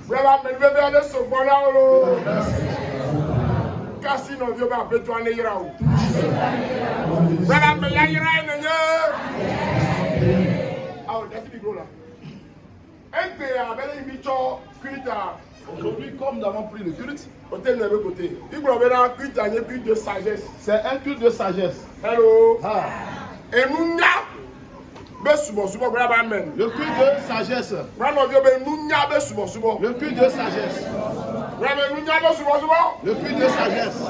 Vraiment, mais bébé de ce bonheur. Kasi no Dieu va faire toi n'ira ou. Vraiment, mais ya ira n'enye. Ah, on a dit gros là. Un peu avec les bichons cuita. Aujourd'hui, comme nous avons pris le culte, On est de l'autre côté. Il faut avoir un culte, un culte de sagesse. c'est un culte de sagesse. Hello. Ah. Et nous n'a. Besubo subo brother amen. Le culte de sagesse. Vraiment Dieu ben nous n'a besubo subo. Le culte de sagesse. Vraiment nous n'a besubo subo. Le culte de sagesse.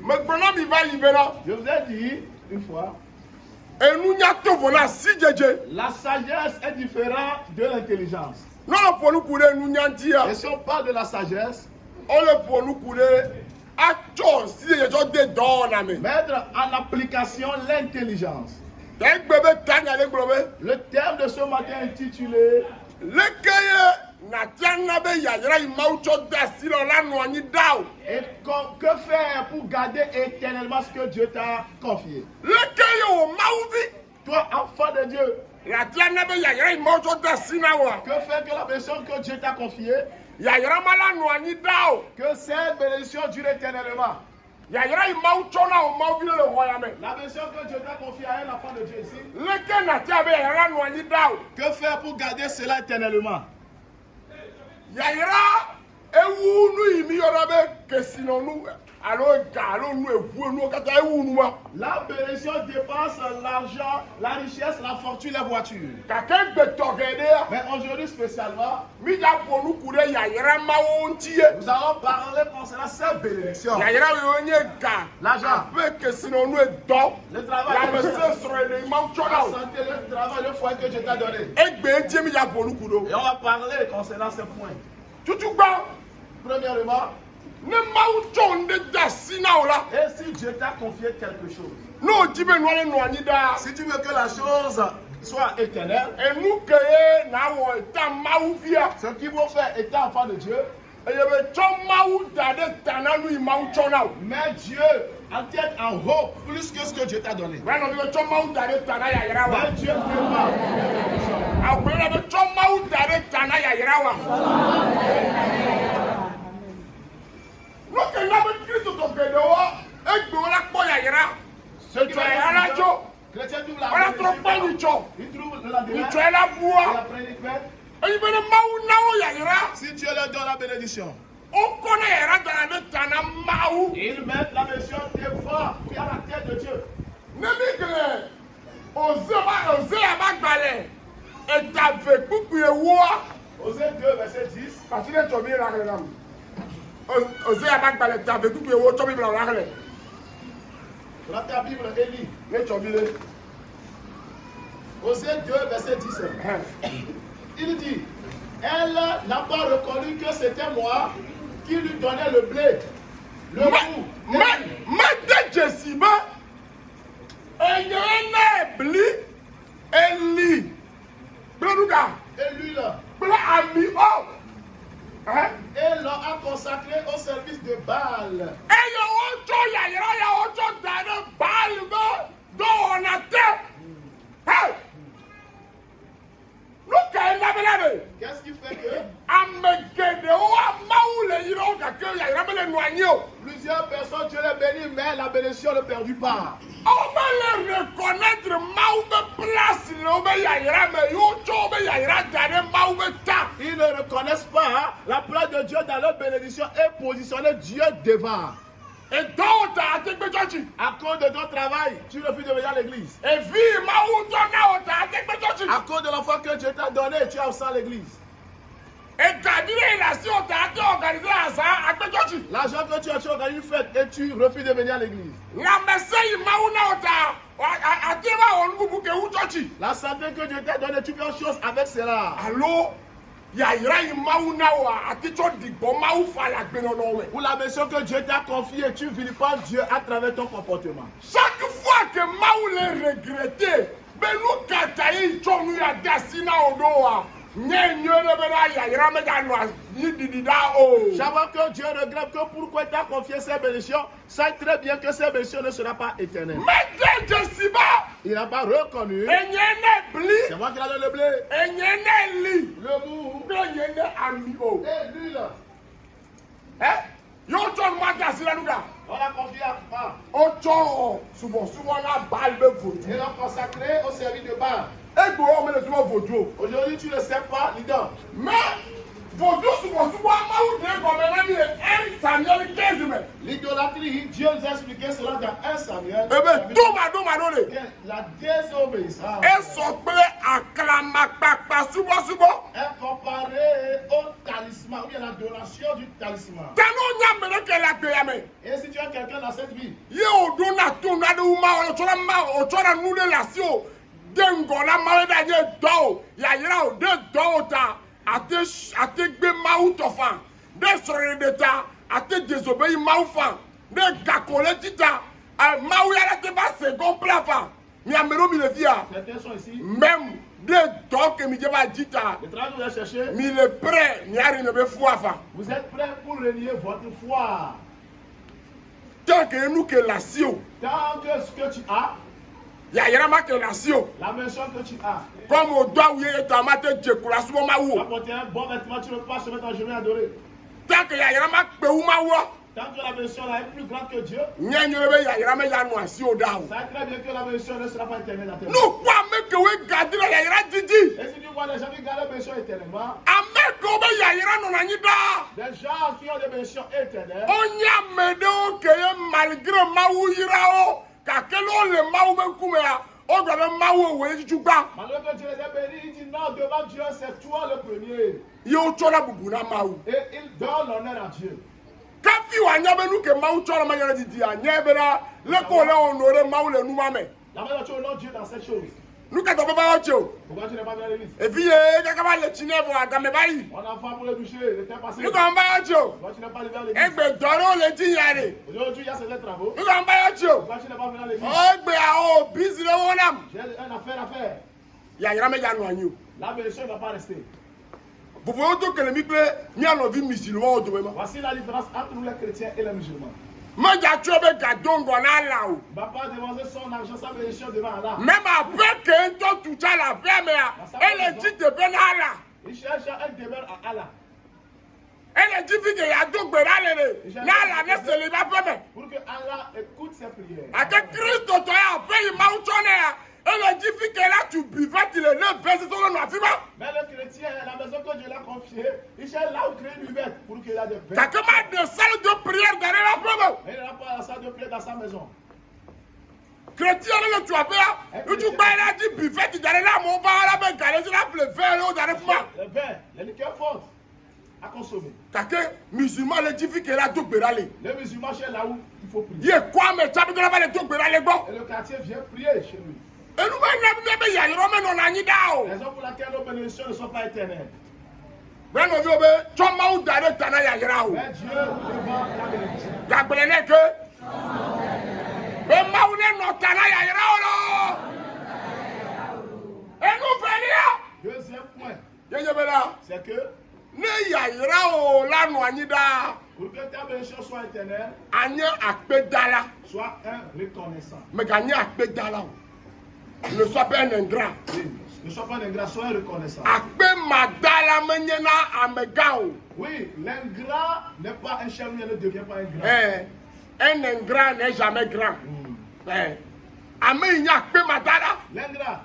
Mais pendant qu'il va y venir. Je vous ai dit une fois, Et nous n'a tout voilà si Dieu. la sagesse est différente de l'intelligence. Non pour nous couler nous n'a dit. Et si on parle de la sagesse, On le pour nous couler. Action si les gens dedans na me. mettre en application l'intelligence. Dès bébé tanya le bébé. Le thème de ce matin est intitulé Le cahier na tiana be ya yara imaucho dasi lo la no ani dao. et que faire pour garder éternellement ce que Dieu t'a confié. Le cahier o mauvi. Toi, enfant de Dieu, La tiana be ya yara imaucho dasi na wa. que faire que la bénédiction que Dieu t'a confiée, Ya yara mala no ani dao. que cette bénédiction dure éternellement. Ya yara imaucho na o mauvi le royaume. La bénédiction que Dieu t'a confiée à un enfant de Dieu ici, Le que na tia be ya yara no ani dao. que faire pour garder cela éternellement? Ya yara ewu nu imi yora be kesino nu alo galo nu ewu nu kata ewu nu wa. La bénédiction dépasse l'argent, la richesse, la fortune, les voitures. Kake gbe togede. Mais aujourd'hui spécialement, Mi ja pour nous couler ya yara mawo ntie. nous allons parler concernant cette bénédiction. Ya yara we onye ga. L'argent. Ape kesino nu edo. Le travail, La me se soro le imaucho la na. santé, le travail, le foyer que Dieu t'a donné. Egbe ntie mi ja pour nous kudo. Et on va parler concernant ce point. Tutu gba. Premièrement, Ne maucho nde dasi na ola. et si Dieu t'a confié quelque chose, No jibe no ale no ani da. si tu veux que la chose soit éternelle, Enu keye na wo ta mawu via. ce qu'il faut faire étant enfant de Dieu, Eye be cho mawu da de tananu imaucho na. mets Dieu en tête en haut plus que ce que Dieu t'a donné. Wa no be cho mawu da de tanaya yara wa. Mets Dieu devant. Akwere be cho mawu da de tanaya yara wa. Look at that Christ to get the war. Egbe wala kpo ya yara. Ce qui Tu es à la jo. chrétien trouve la Wala trop pa ni cho. il trouve le lendemain, Tu es la et bois. après il fait. Eyi be mawu na o ya yara. Si Dieu leur donne la bénédiction, O kona yara da de tana mawu. ils mettent la bénédiction devant, puis à la tête de Dieu. Ne mi gele. Oze ba gbale. E ta ve pupu e wo. Osée 2, verset 10. Parce que tu bien la relam. Oze ba gbale ta ve pupu e wo to bi bla la rele. Dans ta Bible, Élie. Ne to bi le. Osée 2, verset 10. Il dit, elle n'a pas reconnu que c'était moi qui lui donnais le blé, le roux. Ma de Jessiba. Eyene bli. Eli. Bleduga. Et l'huile. Ble ami o. Hein? Et l'on a consacré au service de Baal. Eyo ojo ya yara ya ojo dane balbe do onate. Hey! Look at that. Qu'est-ce qui fait que Amegede o amawu le yira o kake ya yara bele noanye o. plusieurs personnes, Dieu les bénit, mais la bénédiction ne perdue pas. On va le reconnaître mawu be place le o be ya yara me yo cho o be ya yara dane mawu be ta. Ils ne reconnaissent pas la place de Dieu dans leur bénédiction et positionner Dieu devant. Et donc ta ate gbe church. À cause de ton travail, tu refuses de venir à l'église. Et vie mawu to na o ta ate gbe church. À cause de l'enfant que Dieu t'a donné, tu es absent à l'église. Et kadire relation ta ate organiser asa ate church. L'argent que tu as organisé une fête et tu refuses de venir à l'église. Na mesei mawu na o ta ate ba on bubu ke u church. La santé que Dieu t'a donnée, tu fais autre chose avec cela. Allô? Ya yira yi mawu na o ati cho digbo mawu fa la gbe no we. Pour la mission que Dieu t'a confiée, tu vilipendes Dieu à travers ton comportement. Chaque fois que mawu le regretter, be lu kata yi cho nu ya dasi na odo wa. Nye ne be na ya yira me ga no yi didida o. Chaque fois que Dieu regrette que pourquoi il t'a confié ces bénédictions, sache très bien que ces bénédictions ne seront pas éternelles. Mais de Jessiba, Il n'a pas reconnu. enyene bli, C'est moi qui l'a donné le blé. enyene li, Le mou. enyene ami o. Et l'huile, Yóò tsɔ nu ma da si la nu ka. on l'a confié à papa. O tsɔ subɔsubɔ la baali bɛ votu. Et l'ont consacré au service de Baal. Egbe wo me le subɔ votu o. Aujourd'hui, tu ne sais pas, leader. Mais votu subɔsubɔ amawu de gɔmɛ na mi le 1 Samuel 15 me. L'idolâtrie, Dieu nous a expliqué cela dans 1 Samuel. Ebe doma le. La désobéissance Esɔ kple aklamakpakpa subɔsubɔ. est comparée au talisman, ou bien la donation du talisman. Tanu nya me ne ke la gbe ya me. Et si tu as quelqu'un dans cette vie, Ye o do na to na de ma o tsɔ na nu de la si o. De ŋgɔ la ma da ye dɔ o. Yayira o de dɔ o ta. Ate gbe mawu tɔ fan. De sɔrɔ de ta. Ate désobéi mawu fan. De gakole tita. Mawu yɛrɛ te ba se gɔnpla fan. Mi amero mi le fia. certains sont ici. Même de dɔ ke mi je ba dita. Le travail que vous allez chercher, Mi le prêt mi ari ne be fu afa. vous êtes prêts pour renier votre foi. Tant que nous que la si o. Tant que ce que tu as, Yayira ma ke la si o. la mention que tu as, Comme o doit ou ye ta ma te je kula sumo ma wo. apporter un bon vêtement, tu ne peux pas se mettre en genou et adorer. Tant que yayira ma pe u ma wo. Tant que la mention là est plus grande que Dieu, Nye nye be yayira me ya no asi o da o. ça très bien que la mention ne sera pas éternelle à terre. No kwa me ke we gadi la yayira didi. Et si tu vois des gens qui gardent la mention éternellement, Ame ko be yayira no na nyi da. des gens qui ont des mentions éternelles, Onya me de o ke ye malgré ma wu yira o. Ka ke lo le ma wu be kume ya. O do be ma wu we ji gba. malgré que Dieu les ait bénis, il dit non, devant Dieu, c'est toi le premier. Ye o chola bubu na ma wu. Et il donne l'honneur à Dieu. Kafi wa nya be nu ke ma wu chola ma yara didi a. Nye be na le ko le honore ma wu le nu ma me. La manière dont tu honores Dieu dans cette chose. Nu ka to be ba o che o. Pourquoi tu n'es pas venu à l'église? E fi ye ka ka ba le chine bo aga me ba yi. On a faim pour le doucher, le temps passé. Nu ka ba o che o. Pourquoi tu n'es pas venu à l'église? Egbe doro le ti yare. Aujourd'hui, il y a ces travaux. Nu ka ba o che o. Pourquoi tu n'es pas venu à l'église? Egbe a o busy le wonam. J'ai une affaire à faire. Ya yara me ya no anyu. La mention ne va pas rester. Vous voyez tout que le miple ni a no vi musulman o do ma. Voici la différence entre nous les chrétiens et les musulmans. Ma ja tu be ga dongo na la o. Il ne va pas dépenser son argent, sa mention devant Allah. Même après que to tout ça la fait mais elle dit de ben ala. Il cherche un demeure à Allah. Elle dit que ya do gbe la le. Na la ne se le ba fe me. Pour que Allah écoute ses prières. A que Christ to ya fe ma u chone ya. Elle dit que là tu buvais tu le verset sur le afima. Mais le chrétien, la maison que Dieu l'a confiée, il cherche là où créer une buvette pour qu'il ait des T'as verres. que ma de salle de prière derrière la promo. Mais il n'a pas la salle de prière dans sa maison. Chrétien le tu as fait. Tu tu bail là dit buvette derrière la mon va la ben garder la le verre au derrière moi. Les verres, les liqueurs fortes à consommer. T'as que musulman le dit que là tout berale. Les musulmans cherchent là où il faut prier. Ye quoi mais tu as besoin de tout berale bon. Et le quartier vient prier chez lui. Et nous même be ya yoro me no na nyi da o. Raison pour laquelle nos bénédictions ne sont pas éternelles. Ben no bi obe choma u dare tana ya yira o. Mais Dieu devant la bénédiction. Gagbele ne ke. Be ma u ne no tana ya yira o lo. E nu fe ni. Deuxième point, Ye be la. c'est que Ne ya yira o la no anyi da. pour que ta bénédiction soit éternelle, Anye akpe dala. sois un reconnaissant. Mais gagner akpe dala o. Ne sois pas un ingrat. Oui, ne sois pas un ingrat, sois un reconnaissant. Akpe madala menyena amega o. Oui, l'ingrat n'est pas un chien, il ne devient pas un grand. Un ingrat n'est jamais grand. Ame nya akpe madala. L'ingrat,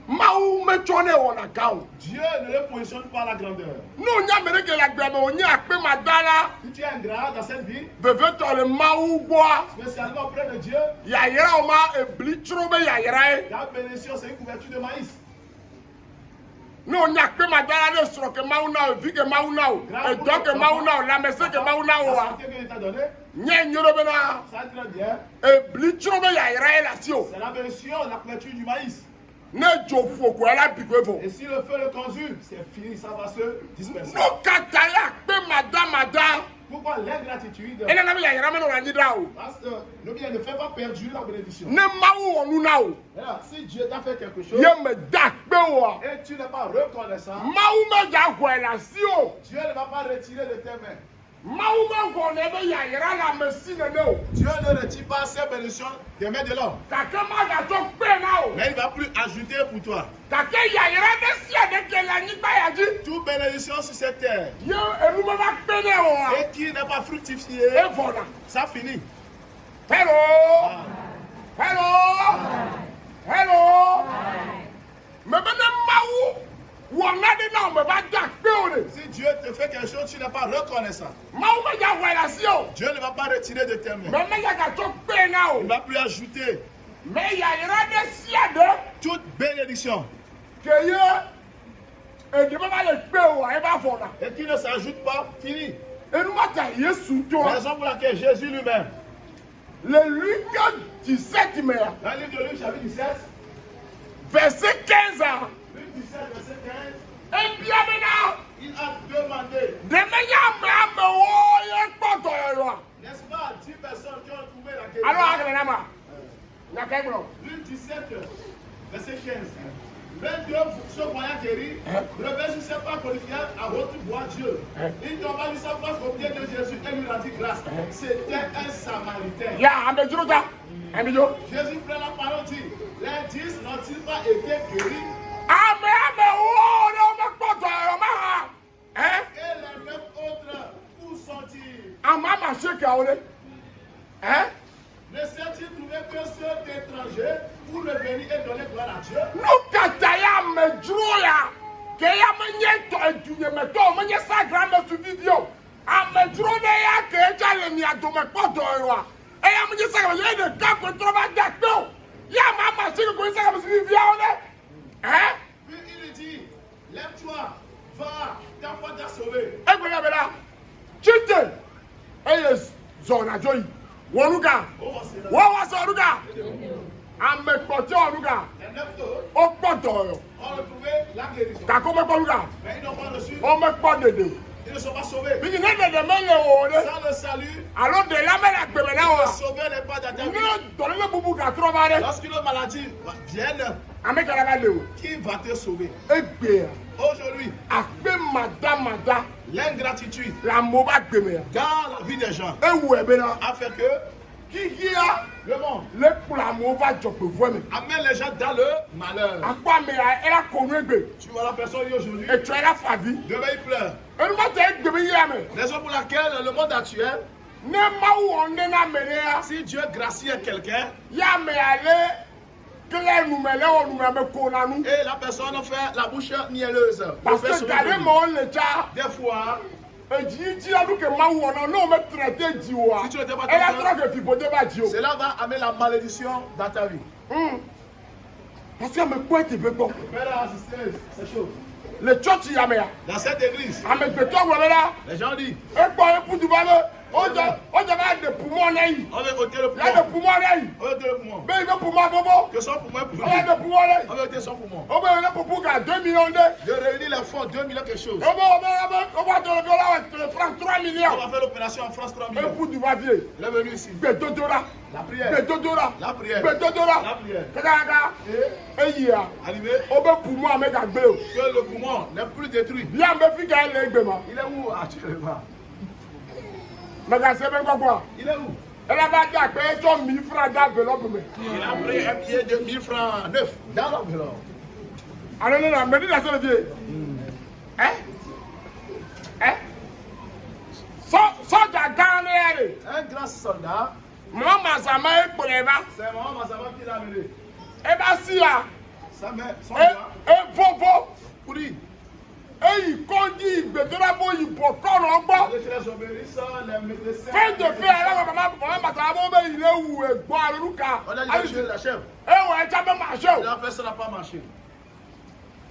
Maou me chone ona gao. Dieu ne le positionne pas à la grandeur. No nya mere ke la gbe o nya akpe madala. Si tu es ingrat dans cette vie, Beve to le maou boa. spécialement auprès de Dieu, Ya yera o ma e blitro be ya yera e. ta bénédiction c'est une couverture de maïs. No nya akpe madala ne sro ke maou na o, vi ke maou na o. E do ke maou na o, la mese ke maou na o La wa. santé que Dieu t'a donné, Nye nyoro be na. ça très bien. E blitro be ya yera e la si o. C'est la bénédiction, la couverture du maïs. Ne jo foko la bigwe vo. Et si le feu le consume, c'est fini, ça va se disperser. No kata ya akpe madama. Pourquoi l'ingratitude? Ene na me ya yera me no na nyida o. Parce que le bien ne fait pas perdre la bénédiction. Ne maou onu na o. Alors, si Dieu t'a fait quelque chose Ye me da akpe o. et tu n'es pas reconnaissant, Maou me ja hwe la si o. Dieu ne va pas retirer de tes mains. Dieu ne retire pas ses bénédictions des mains de l'homme. Mais il ne va plus ajouter pour toi. Toute bénédiction sur cette terre et qui n'est pas fructifié, ça finit. Hello. Hello. Hello. Mais si Dieu te fait quelque chose, tu n'es pas reconnaissant. Dieu ne va pas retirer de tes mains. Il ne va plus ajouter toute bénédiction. Et qui ne s'ajoute pas, fini. Raison pour laquelle Jésus lui-même, le Luc 17, dans le livre de Luc, chapitre 17, verset 15. Luc 17, verset 15, Et bien maintenant, il a demandé, n'est-ce pas, 10 personnes qui ont trouvé la guérison. Luc 17, verset 15. 22 se voyant guéris, revêt sur ses pas qualifiés à votre voix Dieu. Il tomba sur sa face au pied de Jésus et lui rendit grâce. C'était un Samaritain. Jésus prit la parole et dit, les 10 n'ont-ils pas été guéris? Et les 9 autres, où sont-ils? Ne s'est-il trouvé que ceux d'étrangers pour revenir et donner gloire à Dieu? Puis il lui dit, lève-toi, va, ta foi t'a sauvé. Waruga, waruga, amekpɔtɔ ɔruga, ɔkpɔtɔ yɔ, kakɔmɛkpɔ ruga, Mais ils n'ont pas reçu, ɔmɛkpɔ dede, ils ne sont pas sauvés. bigi ne dede mɛ le o de, Sans le salut, alo de la mɛ la gbɛmɛ na wa, sauver n'est pas dans ta vie. ne dɔlele bubu ka trɔ ba de, Lorsqu'une maladie vienne, ame kɛlɛ ba le o, qui va te sauver? egbe ya, Aujourd'hui, akpe mada, l'ingratitude la mo ba gbɛmɛ ya, dans la vie des gens ewu ɛbɛ na, a fait que kikia, le monde le kpla mo va dzɔkpe vɔ mi, amène les gens dans le malheur. akpa mi ya ɛla kɔnu egbe, Tu vois la personne aujourd'hui, etsɔ ɛla favi, demain il pleure. enuma tɛ egbe mi yia mi. Raison pour laquelle le monde actuel, Ne mawu wɔn ne na mɛ ne ya. si Dieu gracie quelqu'un Ya mɛ ale kele numɛ lɛ wɔ numɛ mɛ ko na nu. et la personne fait la bouche mielleuse, Parce fait que son gade produit. mɛ wɔn le tsa. Des fois, Edzi dzi la du ke mawu wɔn na n'o mɛ traité dzi o wa. Si tu n'étais pas Eya content, tɔrɔ ke fibote ba dzi o. cela va amener la malédiction dans ta vie. Parce que ame kpɔ eti bɛ gbɔ. Frères et assistants, c'est chaud. Le tsɔtsi ya mɛ ya. Dans cette église, Ame gbɛtɔ wɔ bɛ la. les gens disent, Ekpɔ epudu ba bɛ. O jɛ b'a de poumon ne yi. on veut ôter le Ya de poumon. poumon ne yi. On veut ôter le poumon. Bɛ yi bɛ poumon bobo. Que son poumon est O pourri. ya de poumon ne yi. On veut ôter son poumon. O bɛ yɛlɛ pupu ka 2 millions de. De réunir les fonds, 2 millions quelque chose. O b'a tɔlɔ dɔ la wa franc 3 On millions. va faire l'opération en France 3 millions. Epudu ba vie. Il est venu ici. Gbɛdodola. La prière. Gbɛdodola. La prière. Gbɛdodola. La prière. Kaka eyia. Arrivé, O bɛ poumon ame ka gbe o. que le poumon n'est plus détruit. Bi an bɛ fi ka ele gbe ma. Il est où actuellement? Mɛ ka se bɛ kɔkɔ. Il est où? Ɛlɛ b'a di akpɛ etsɔ 1000 francs da enveloppe mɛ. Il a pris un billet de 1000 francs neuf dans l'enveloppe. Ale ne na mɛ ni na se le vie. Sɔja gan ne ya de. Un grand soldat, Mɔ masama ekplɔ ba. c'est Maman Massama qui l'a amené. E ba si ya. Sa mère, son doigt, Vovo. pourri. Eyi kɔnji gbɛdola bo yi bɔ kɔnɔ gbɔ. Les frères obéissants, les médecins. Fɛn de fɛ ala ka mama masama bo bɛ yi le wu egbɔ alolu ka. On a dit la chèvre. Ewɔ ɛtsa bɛ ma se o. La personne n'a pas marché.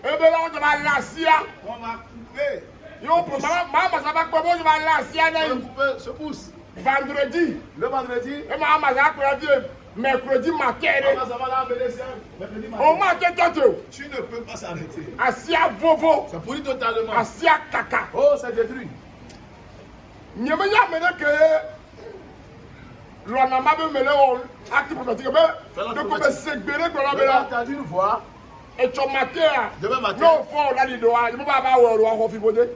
Ebe la wo jama la sia. On m'a coupé. Yo po mama masama kpɛ bo jama la sia ne On a yi. coupé ce pouce. Vendredi. Le vendredi, E ma masama kpɛ vie mercredi matin de. Maman Massama l'a amené ça. Mercredi O matin. ma tɛ tɔte o. Tu ne peux pas s'arrêter. Asia vovo. C'est pourri totalement. Asia kaka. Oh, c'est détruit. Nyɛmɛ ya mɛ ne ke lɔnà ma bɛ mɛlɛ wɔ ati pɔtɔtigi bɛ ne ko bɛ se gbere gbɔlɔ Tu bɛ as la entendu une voix. etsɔ matin ya Demain matin. n'o fɔ o la di do wa yɛmɛ b'a b'a wɔ o wa kɔ fi bote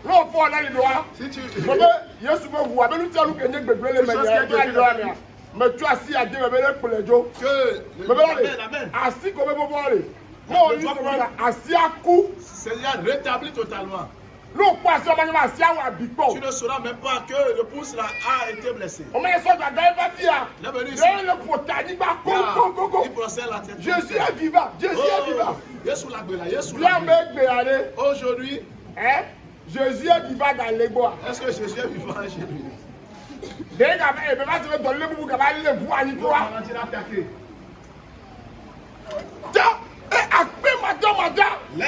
Non, faut aller le droit. Si tu... Je suis vous avez nous dire que nous besoin les meilleurs. Mais tu as si à dire pour les jours. Assis comme vous voulez. Non, assis à coup. Seigneur, rétablis totalement. Non, pas ça, mais assis à Bipo. Tu ne sauras même pas que le pouce là a été blessé. On met ça dans le potani, il procède la tête. Jésus est vivant. Jésus est vivant. Aujourd'hui, Jésus est vivant dans les bois. Est-ce que Jésus est vivant chez lui? Dès qu'on va se donner le bout, on va aller le voir à l'histoire. Tiens, et après madame, il y a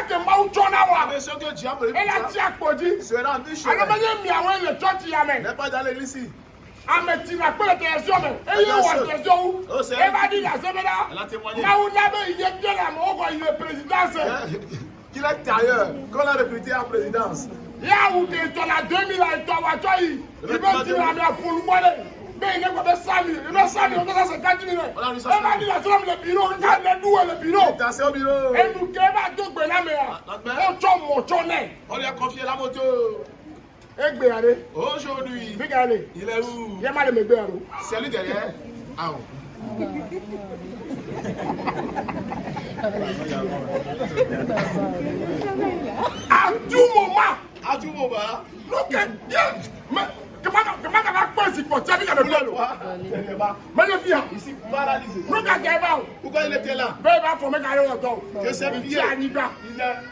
que Maouchona. Et la tia Kodi. Sera en biche. Alors, il y a le church Yamen. N'est pas dans l'église ici. Ameti la pele télévision mais et yo wa télévision où et va dire la semaine là Maou Nabe il est de la mort il est président qu'il est tailleur qu'on l'a recruté en présidence. Là où tu es en 2000 et toi wa toi il veut dire la mer pour le mois mais il est comme ça il veut ça il veut ça 50 000 et va dire la semaine le bureau regarde le doux le bureau dans au bureau et nous que va tout ben là mais on chom mochone on lui a confié la moto. Aujourd'hui, il est où? C'est lui derrière. Ah oh. À tout moment. Look at mais comment pas si pour ça il y a le mais le vieux ici paralysé. Look at Eva. Pourquoi il était là? Ben va former carré autour. Que c'est bien. Il est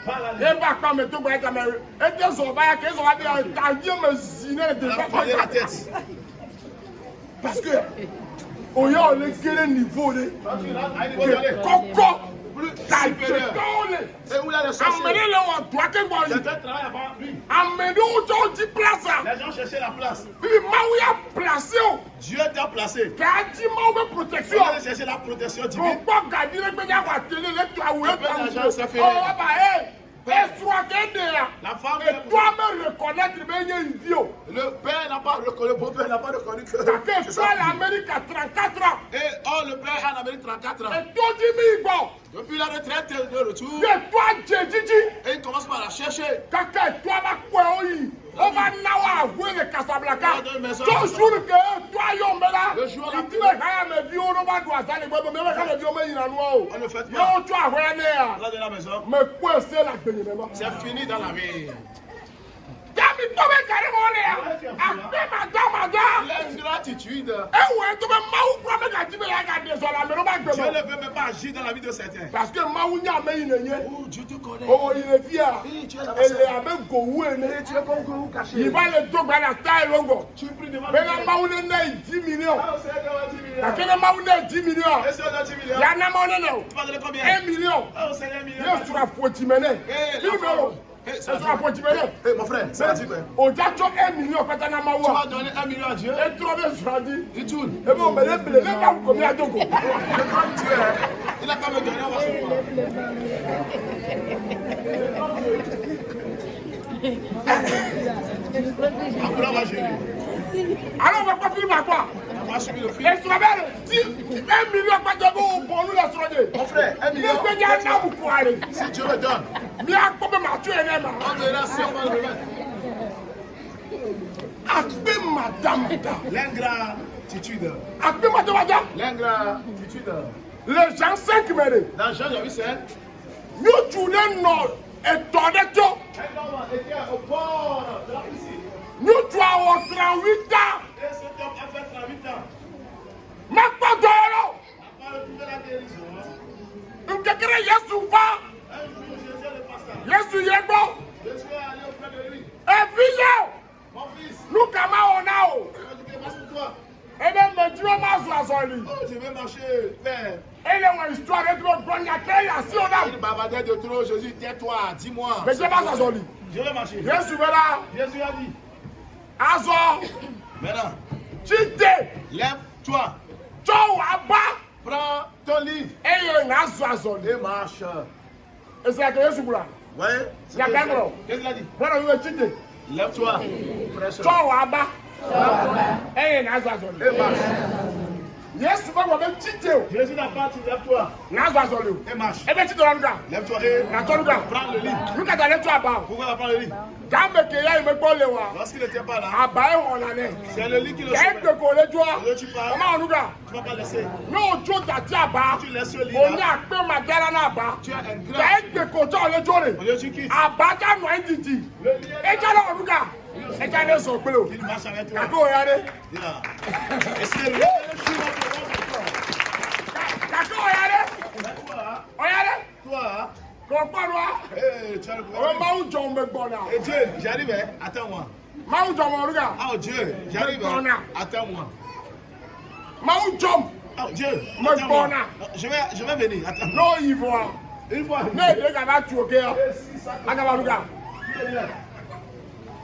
paralysé. Et va quand même tout pour être mais et des sauvages qui sont bien taillé me ziner de la tête. Parce que on y a le quel niveau là. Coco plus supérieur. Et où il a le sorcier? Amenez le on doit que moi. C'est un travail avant lui. Amenez où tu place. Les gens cherchaient la place. Puis Maou a placé. Dieu t'a placé. Qu'a dit Maou protection. On va chercher la protection divine. On peut garder le média à télé le toi où est fait. Oh bah et soit la femme et toi me reconnaître mais il y a une vie. Le père n'a pas reconnu, le beau-père n'a pas reconnu que. Parce que toi l'Amérique a 34 ans. Et le père en Amérique 34 ans. Et toi dis-moi bon. Depuis la retraite de retour. Et toi Djidji. Et il commence par la chercher. Kaka toi va quoi oui. On va nawa avouer le Casablanca. Toujours que toi yombela. Le jour là. Tu me gagnes mes vieux on va doit ça les bois mais me gagner vieux mais il a noir. On ne fait pas. Yo tu as voyé de la maison. mais quoi c'est la bénévole. C'est fini dans la vie. Dami tobe carrément là. Après madame. L'ingratitude. Eh ouais, tu me maou pour me gâter mais la garder sur la mais on va Dieu ne veut même pas agir dans la vie de certains. parce que maou nya mais il n'est. Oh Dieu te connaît. Oh il est fier. Oui, tu es Elle est avec Gouou et tu es comme Gouou caché. il va le tour dans la taille longo. Tu pries devant. Mais la maou n'est 10 millions. Ah, c'est 10 millions. Parce que la maou n'est 10 millions. Et c'est 10 millions. Il y a un maou n'est. Tu vas donner combien? 1 million. Ah, c'est 1 million. Il sera Fotimene. Ça sera Fotimene. Eh mon frère, ça dit quoi? Au Djacho 1 million quand on a maou. Tu vas donner 1 million à Dieu. Et toi bien sûr dit. Il tourne. Et bon mais les gars combien de go. Il a quand même donné on va se voir. Après on va gérer. Alors on va pas filmer quoi? On va suivre le film. Et sur la belle, 1 million pas de go pour nous la soirée. Mon frère, 1 million. Mais bien là vous pour aller. Si Dieu me donne. Mais à quoi me tuer les mains? On verra si on va le remettre. Après madame. L'ingratitude. Après madame. L'ingratitude. Les gens 5 mètres. Dans Jean chapitre 5. Nous tournons nord et tournons tout. Un homme était au port de la piscine. Nous tu as 38 ans. Et cet homme a fait 38 ans. Mais pas d'or. Après retrouver la guérison. Nous te créons Yesu pas. Un jour, Jésus le pasteur. Yesu y est bon. Jésus est allé auprès de lui. Et puis Mon fils, nous comment on a. je vais marcher pour toi. Et bien mais tu vas marcher à son lit. Oh, je vais marcher vers. Et là une histoire de trop bonne il y a quelle si on a. Il bavardait de trop. Jésus, tais-toi, dis-moi. Mais je passe à son lit. Je vais marcher. Yesu là. Jésus a dit. Azo. Maintenant, Tu t'es. lève-toi. Tu vas bas. Prends ton livre. Et il y a un azo. Et marche. Et c'est que Yesu là. Ouais. Il y a qu'un gros. Qu'est-ce qu'il a dit? Voilà, il va te dire. Lève-toi. Tu vas bas. Et il y a un azo. Et marche. Yesu ba wa be tite o. Jésus n'a pas dit, lève-toi Na zo azole o. et marche. E be tite ran ga. Lève-toi et Na to ga. prends le lit. Luka ta le to aba. Pourquoi va prendre le lit? Ka me ke ya me gbo le wa. Lorsqu'il n'était pas là, Aba e won na ne. c'est le lit qui le Ka sauve. pe ko le jo a. Dieu, tu pars. O ma onuga. Tu ne vas pas laisser. No jo ta ti aba. Tu laisses le lit O ni là. ape ma gara na aba. Tu as un grand. Ka pe ko jo le jo re. Dieu, tu quittes. Aba ja no entity. Le lit est E ja lo onuga. E ja le so pe o. Il marche avec toi. Ka ko ya re. Dis là. Et c'est le chemin pour toi. Ka ko ya re. Toi, O ya re. toi, Ko pa ro a. tu as le O pouvoir. ma u jo me gbo na. Et Dieu, j'arrive, hein. Attends-moi. Ma u jo mo onuga. Oh Dieu, j'arrive, hein. Attends-moi. Ma u jo. Oh Dieu, Me attends-moi. gbona. Je vais venir, attends. No evil. Une fois. Ne de ga ba tu o ke ya. Et si ça te Aga ba onuga. plaît,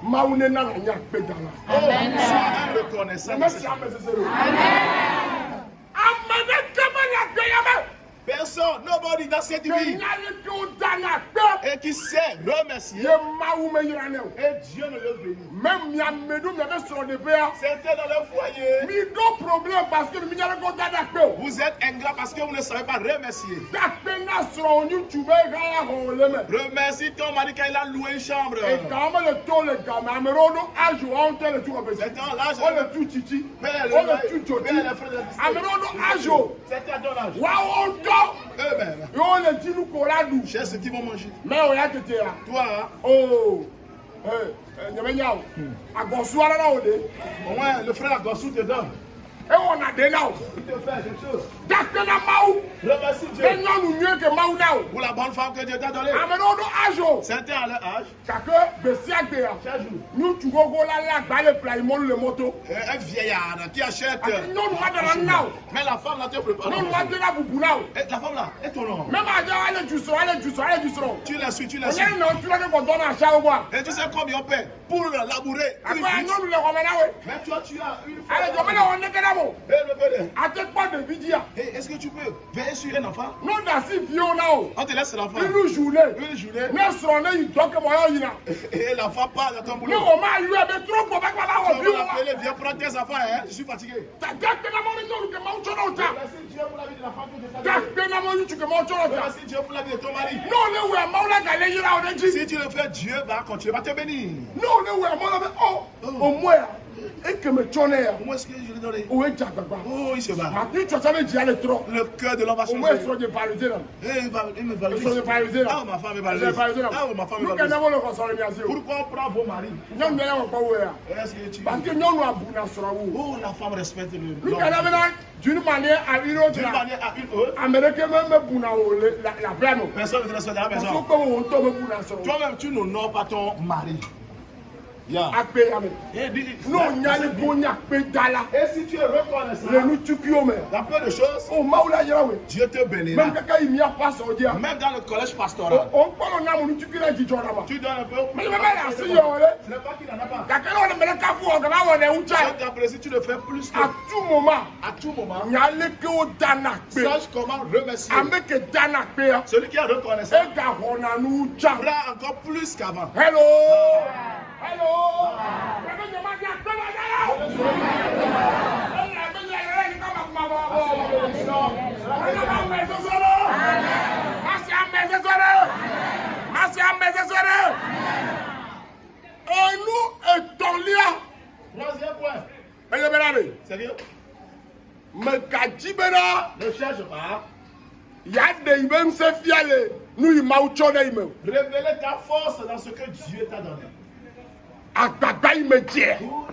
Ma u ne na na nya pe da na. oh, sois reconnaissant. Merci à mes sœurs. Amen. Amane kama la pe ya me. Personne, nobody dans cette Ke vie nya le ko da na pe. et qui sait remercier. Ye ma u me yira ne o. Et Dieu ne le bénit. Même mia medu me be so de pe ya. C'était dans le foyer. Mi do problème parce que mi nya le ko da na pe o. Vous êtes ingrat parce que vous ne savez pas remercier. Da pe na so onu tu be ga ya ho le me. Remercie ton mari quand il a loué une chambre. Et quand me le to le ga ma me ro no aju on te le tu ko be. C'était en l'âge. O le tu titi. Mais O le tu joti. les frères de Amero no aju. C'était à ton âge. Wa on to. Eux-mêmes. Yo le ti lu ko la du. Cherche ce qu'ils vont manger. Mais o ya tete ya. Toi, hein, Oh, nyame nya o. Agosu ara na o de. au moins le frère Gossou te donne. E won na de na o. Il te fait quelque chose. Da pe na mawu. Remercie Dieu E nyonu nue ke mawu na o. pour la bonne femme que Dieu t'a donnée. Amero no ajo. C'était à leur âge. Kake besi agbe ya. Chaque jour. Nu tu gogo la la gba le pla imolu le moto. Un vieillard qui achète. Nyonu ma de na na o. Mais la femme là te prépare. Nyonu ma de na bubu na o. Et la femme là, et ton nom. Même aja ale ju so, ale ju so, ale ju so. Tu la suis, tu la O suis. nye na o tu la ke ko do na sha o wa. Et tu sais combien on paie pour labourer une Akwa vigne. nyonu le ko me na we. Mais toi, tu as une Ale jo me femme. na o ne ke na mo. Et le père. Ate pa de vidia. Et est-ce que tu peux veiller sur un enfant? No da si fi o na o. On te laisse l'enfant. Inu journée. Une journée. Ne so ne yi do ke mo yo yi na. Et l'enfant part dans ton Ne boulot. o ma yu e be trop ko ba kwa ba wo Tu bi vas o wa. l'appeler, viens prendre tes enfants, hein. Je suis fatigué. Ta pe na mo ni no ke ma o choro ta. Merci Dieu pour la vie de la femme que Dieu t'a Ta donnée. pe na mo ni ke ma o choro ta. Merci Dieu pour la vie de ton mari. No le we ma o la ga le yira o de ji. Si tu le fais, Dieu va continuer, va te bénir. No le we ma o la be o mo ya. E ke me chone ya. Comment est-ce que je l'ai donné? O e ja gbagba. Oh, il se bat. Ma ni cho sa be ji ale trop. Le cœur de l'homme va O mo e changer. so je valide na. Eh, il me valide. So je valide Ah, na. ma femme est Je valide. valide na. Ah, ma femme est Lu ke na valide. mo le ko so le mi ase o. Pourquoi on prend vos maris? Nyom de ya ko wo ya. Est-ce que tu... Parce que nyonu abu na so wo. Oh, la femme respecte le Lu ke na be na d'une manière à une autre. D'une manière à une autre, Américain même bu na o la piano. personne ne te respecte à la Faut maison. que on tombe bu na so. Toi-même, tu n'honores pas ton mari. Yeah. Akpe ya me. Et dis, No nyani go nya pe dala. et si tu es reconnaissant, Le nu tuki o me. dans peu de choses, O ma ula yira we. Dieu te bénira. Même kaka imi a passe o dia. Même dans le collège pastoral, On parle na mo nu tuki la ji jora ma. tu donnes un peu. Mais me la si yo le. Ce n'est pas qu'il n'en a pas. Kaka no le mele ka fu o ga na wo ne ucha. Quand tu apprécies, tu le fais plus que À tout moment, à tout moment. nyale ke o dana pe. Sache comment remercier. Ame ke dana pe ya. Celui qui est reconnaissant E ga hona nu ucha. prend encore plus qu'avant. Hello. Hello. Bebe je ma dia pe ma ya. Nous étant là, Troisième point. Sérieux? me kajibera Ne cherche pas. ya de ibem se fiale nu ima ucho na ime Révéler ta force dans ce que Dieu t'a donné. agbagba ime je Oh,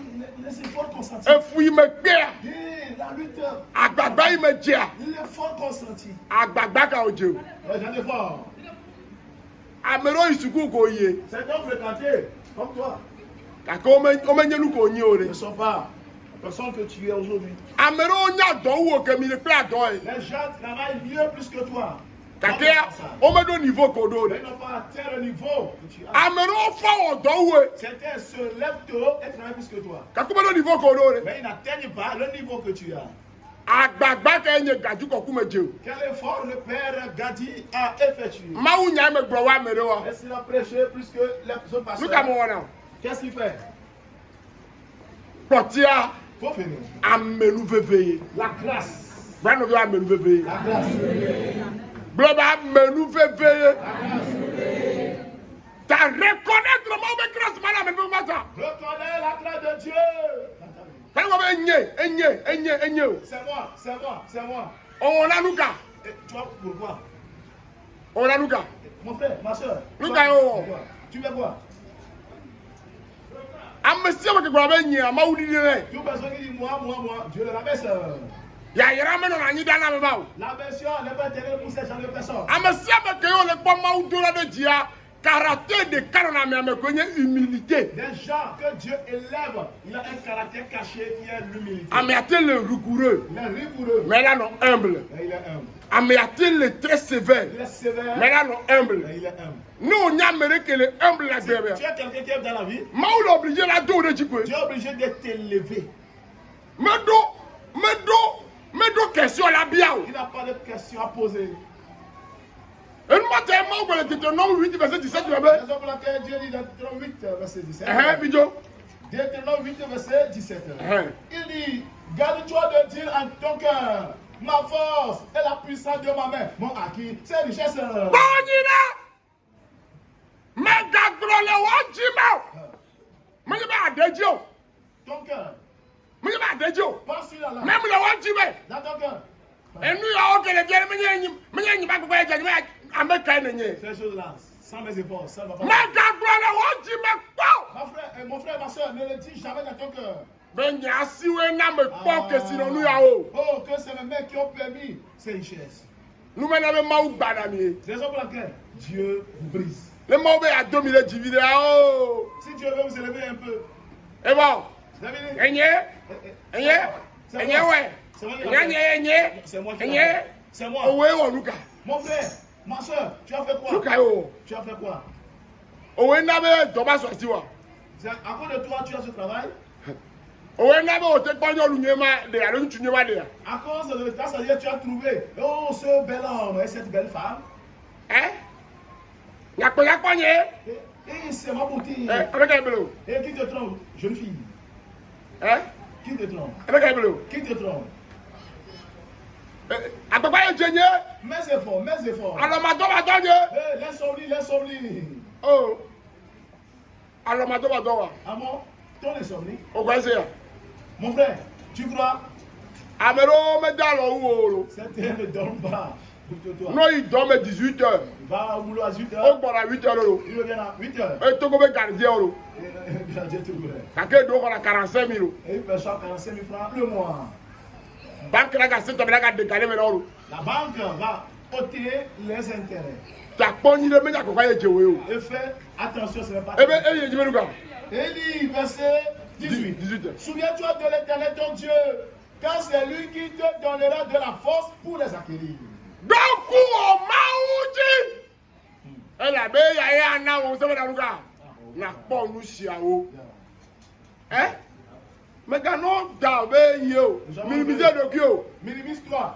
les efforts consentis. efu ime gbe Eh, la lutte. agbagba ime je L'effort consenti. agbagba ka oje Ouais, j'en ai fort. amero isuku ko ye C'est un fréquenté comme toi. kaka omenyenu ko yin ore Ne sont pas la personne que tu es aujourd'hui. amero nya donwo ke mi le pe adon e Les gens travaillent mieux plus que toi. kaka omedo niveau ko do Ils de n'ont pas atteint le niveau que tu as. amero fa odonwo Certains se lèvent tôt et travaillent plus que toi. kaka omedo niveau ko do de Mais ils n'atteignent pas le niveau que tu as. agbagba ka enye gaju ko kume je Quel effort le père Gadi a effectué? mawu nya me gbo wa mere wa Est-ce qu'il a prêché plus que les autres look at me pasteurs? now Qu'est-ce qu'il fait? potia Faut finir. amenu veveye La grâce. Brano va me veiller. La grâce. Bloba me nous veiller. Ta reconnaître mon grâce madame me matin. Reconnais la grâce de Dieu. Quand on va enye. C'est moi, c'est moi, c'est moi. On a nous gars. Et tu vois pourquoi? On a nous gars. Mon frère, ma soeur. Nous gagnons. Tu veux quoi? Amesi avec quoi ben enye ama udi ne. Tout personne qui dit moi, Dieu le rabaisse. Ya yera me no anyi dana me ba o. L'aversion n'est pas intérêt pour ces gens de personnes. Amesi avec yo le pa ma udo la de dia. Caractère de carona me connaît humilité. Des gens que Dieu élève, il a un caractère caché qui est l'humilité. Améaté le rigoureux. Il est rigoureux. Mais là non humble. Mais il est humble. Améaté le très sévère. Il est sévère. Mais là non humble. Mais il est humble. Nous on y a mérité que le humble la Tu guerre. es quelqu'un qui aime dans la vie. Ma ou l'obligé la do de chikwe. Tu es obligé de t'élever. Me do question la bia o. Il n'a pas de questions à poser. Et nous matin ma ou le Deutéronome 8 verset 17 tu C'est vois. pour laquelle Dieu dit dans Deutéronome 8, verset 17. Bijo. Deutéronome 8, verset 17. Eh. Il dit, garde-toi de dire en ton cœur, ma force et la puissance de ma main, mon acquis, c'est richesse. Bonyina. Me gagro le wajima. Me ba adejo. Ton cœur, Me ba adejo. pense sur la langue. Même le wajima. Dans ton cœur. Et nous ya o kele je me nyi ba ko je me ameka ne nyi. Ces choses-là, sans mes efforts, ça ne va pas. Me gagro le wajima po. Mon frère, ma soeur, ne le dis jamais dans ton cœur. Ben nya siwe na me po ke sino nu ya o. Oh, que c'est mes mains qui ont permis ces richesses. Nous me na be ma u gbada mi. C'est la raison pour laquelle Dieu vous brise. Le mo be ya 2000 divide o. Si Dieu veut vous élever un peu, E bon. vous avez dit, Enye. Ouais. c'est moi qui l'ai fait. C'est moi. Owe wo luka. Mon frère, ma soeur, tu as fait quoi? Luka yo. Tu as fait quoi? Owe na be to ba so ti wa. C'est à cause de toi, tu as ce travail. Owe na be o te pa yo lunyema de ya lu tunyema de ya. À cause de ta sagesse, tu as trouvé, oh, ce bel homme et cette belle femme. Yakpo nye. Et c'est ma beauté. Avec un belo. Et qui te trompe, jeune fille? Qui te trompe? Avec un belo. Qui te trompe? Apapa ye jenye. Mes efforts, mes efforts. Alors ma do nye. Laisse oublier. Oh. Alors ma do wa. Amon, ton insomnie. O kwa se ya. Mon frère, tu crois? Amero me da lo wo. Cette terre ne dort pas. Toi. No il dorme 18h. Il va au boulot à 8 O heures. gbora 8h lo. Il revient à 8 heures. E to go be gardien lo. Dieu te voulait. Ka ke do ko la 45 000. Et il paie 45 000 francs le mois. Banque la ka se to be la ka décaler me lo. La banque va ôter les intérêts. Ta poni le me ja ko ka ye jewe o. Et fais attention, ce n'est pas. E be e ye jime luka. Et dit, verset 18. Souviens-toi de l'Éternel ton Dieu, car c'est lui qui te donnera de la force pour les acquérir. Donc o mauji. E la be ya na o se be na luka. Na po nu sia o. Mais quand on t'avait yo, minimiser de Dieu. Minimise-toi.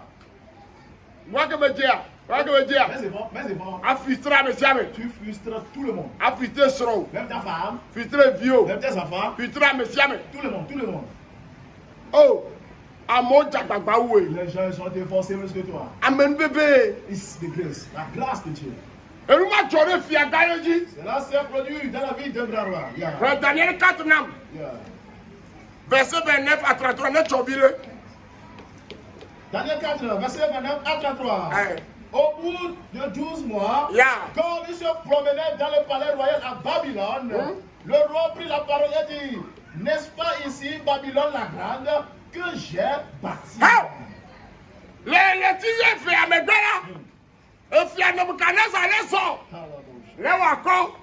Moi que me dire, moi que me dire. Mais c'est bon. Affistra me siame. Tu frustres tout le monde. Affistre sero. Même ta femme. Frustre vieux. Même tes enfants. Frustra me siame. Tout le monde, tout le monde. Oh, amo jagbagba oué. Les gens sont défoncés plus que toi. Amen bébé. It's the grace, la grâce de Dieu. Et nous m'a jolé fia gayoji. Cela s'est produit dans la vie d'un grand roi. Frère Daniel 4 nam. Verset 29 à 33 ne chobile. Daniel 4, verset 29 à 33. Au bout de 12 mois, quand il se promenait dans le palais royal à Babylone, le roi prit la parole et dit, n'est-ce pas ici Babylone la grande que j'ai bâtie? Les tigres fait à mes gars. Et fia Nebuchadnezzar les sort. Les wako.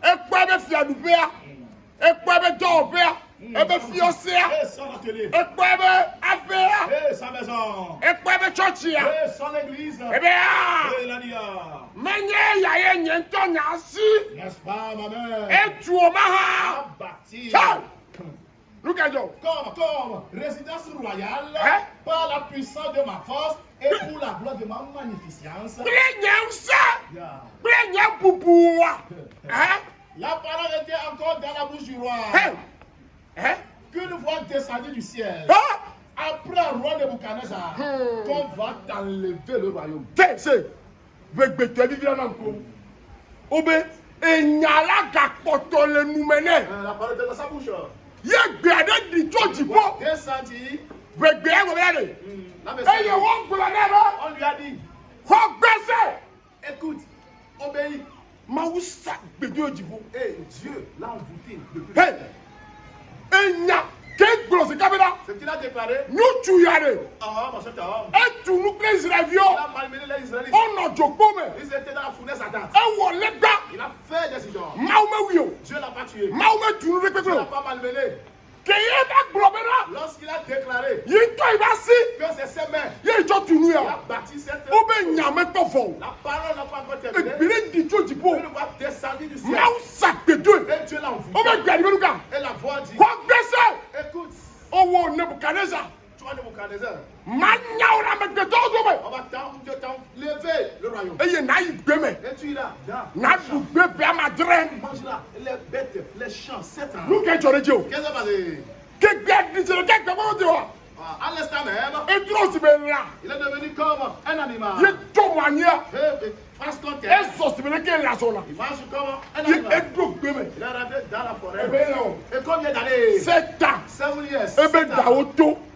Et quoi me fia du père. Et quoi me ton père. Et me fiancé. Et son atelier. Et quoi me affaire. Et sa maison. Et quoi me churchia. Et son église. Eh bien. Et la nia. Menye ya ye nyento nyasi. N'est-ce pas ma mère? Et tu o maha. Bâtie. Look at you. Comme résidence royale, par la puissance de ma force et pour la gloire de ma magnificence. La parole était encore dans la bouche du roi. Qu'une voix descendue du ciel après un roi Nebuchadnezzar, qu'on va t'enlever le royaume. C'est Begbeto vivre dans le Obe, et Nyala Gapoto le Noumene. La parole est dans sa bouche. Yegbe di George Bo. Descendit. Begbe regardez. Et il on lui a dit, écoute, obéis. Maoussa Bedio Djibo. Et Dieu l'a envoûté. Hey! Et Nya, qu'est-ce que c'est Kabeda? Ce qu'il a déclaré. Nous tu y allais. Ah, mon cher homme. Et tu nous plais Israéliens. Il a malmené les Israéliens. On a Djokome. Ils étaient dans la fournaise à date. Et on les gars. Il a fait des idoles. Maoume Wio. Dieu l'a pas tué. Maoume tu nous Dieu l'a répètes. pas malmené. Lorsqu'il a déclaré que c'est ses mains, il a bâti cette terre. La parole n'a pas encore terminé. Il va descendre du ciel. Et Dieu l'a envoûté. Et la voix dit, écoute, tu vois Nebuchadnezzar, on va t'enlever le royaume. Et tu iras mange là, les bêtes, les champs, 7 ans. Qu'est-ce qui s'est passé? À l'instant même, il est devenu comme un animal. Face contre terre. Il marche comme un animal. Il est rentré dans la forêt. Et combien d'années? 7 ans. 7 years. 7 ans.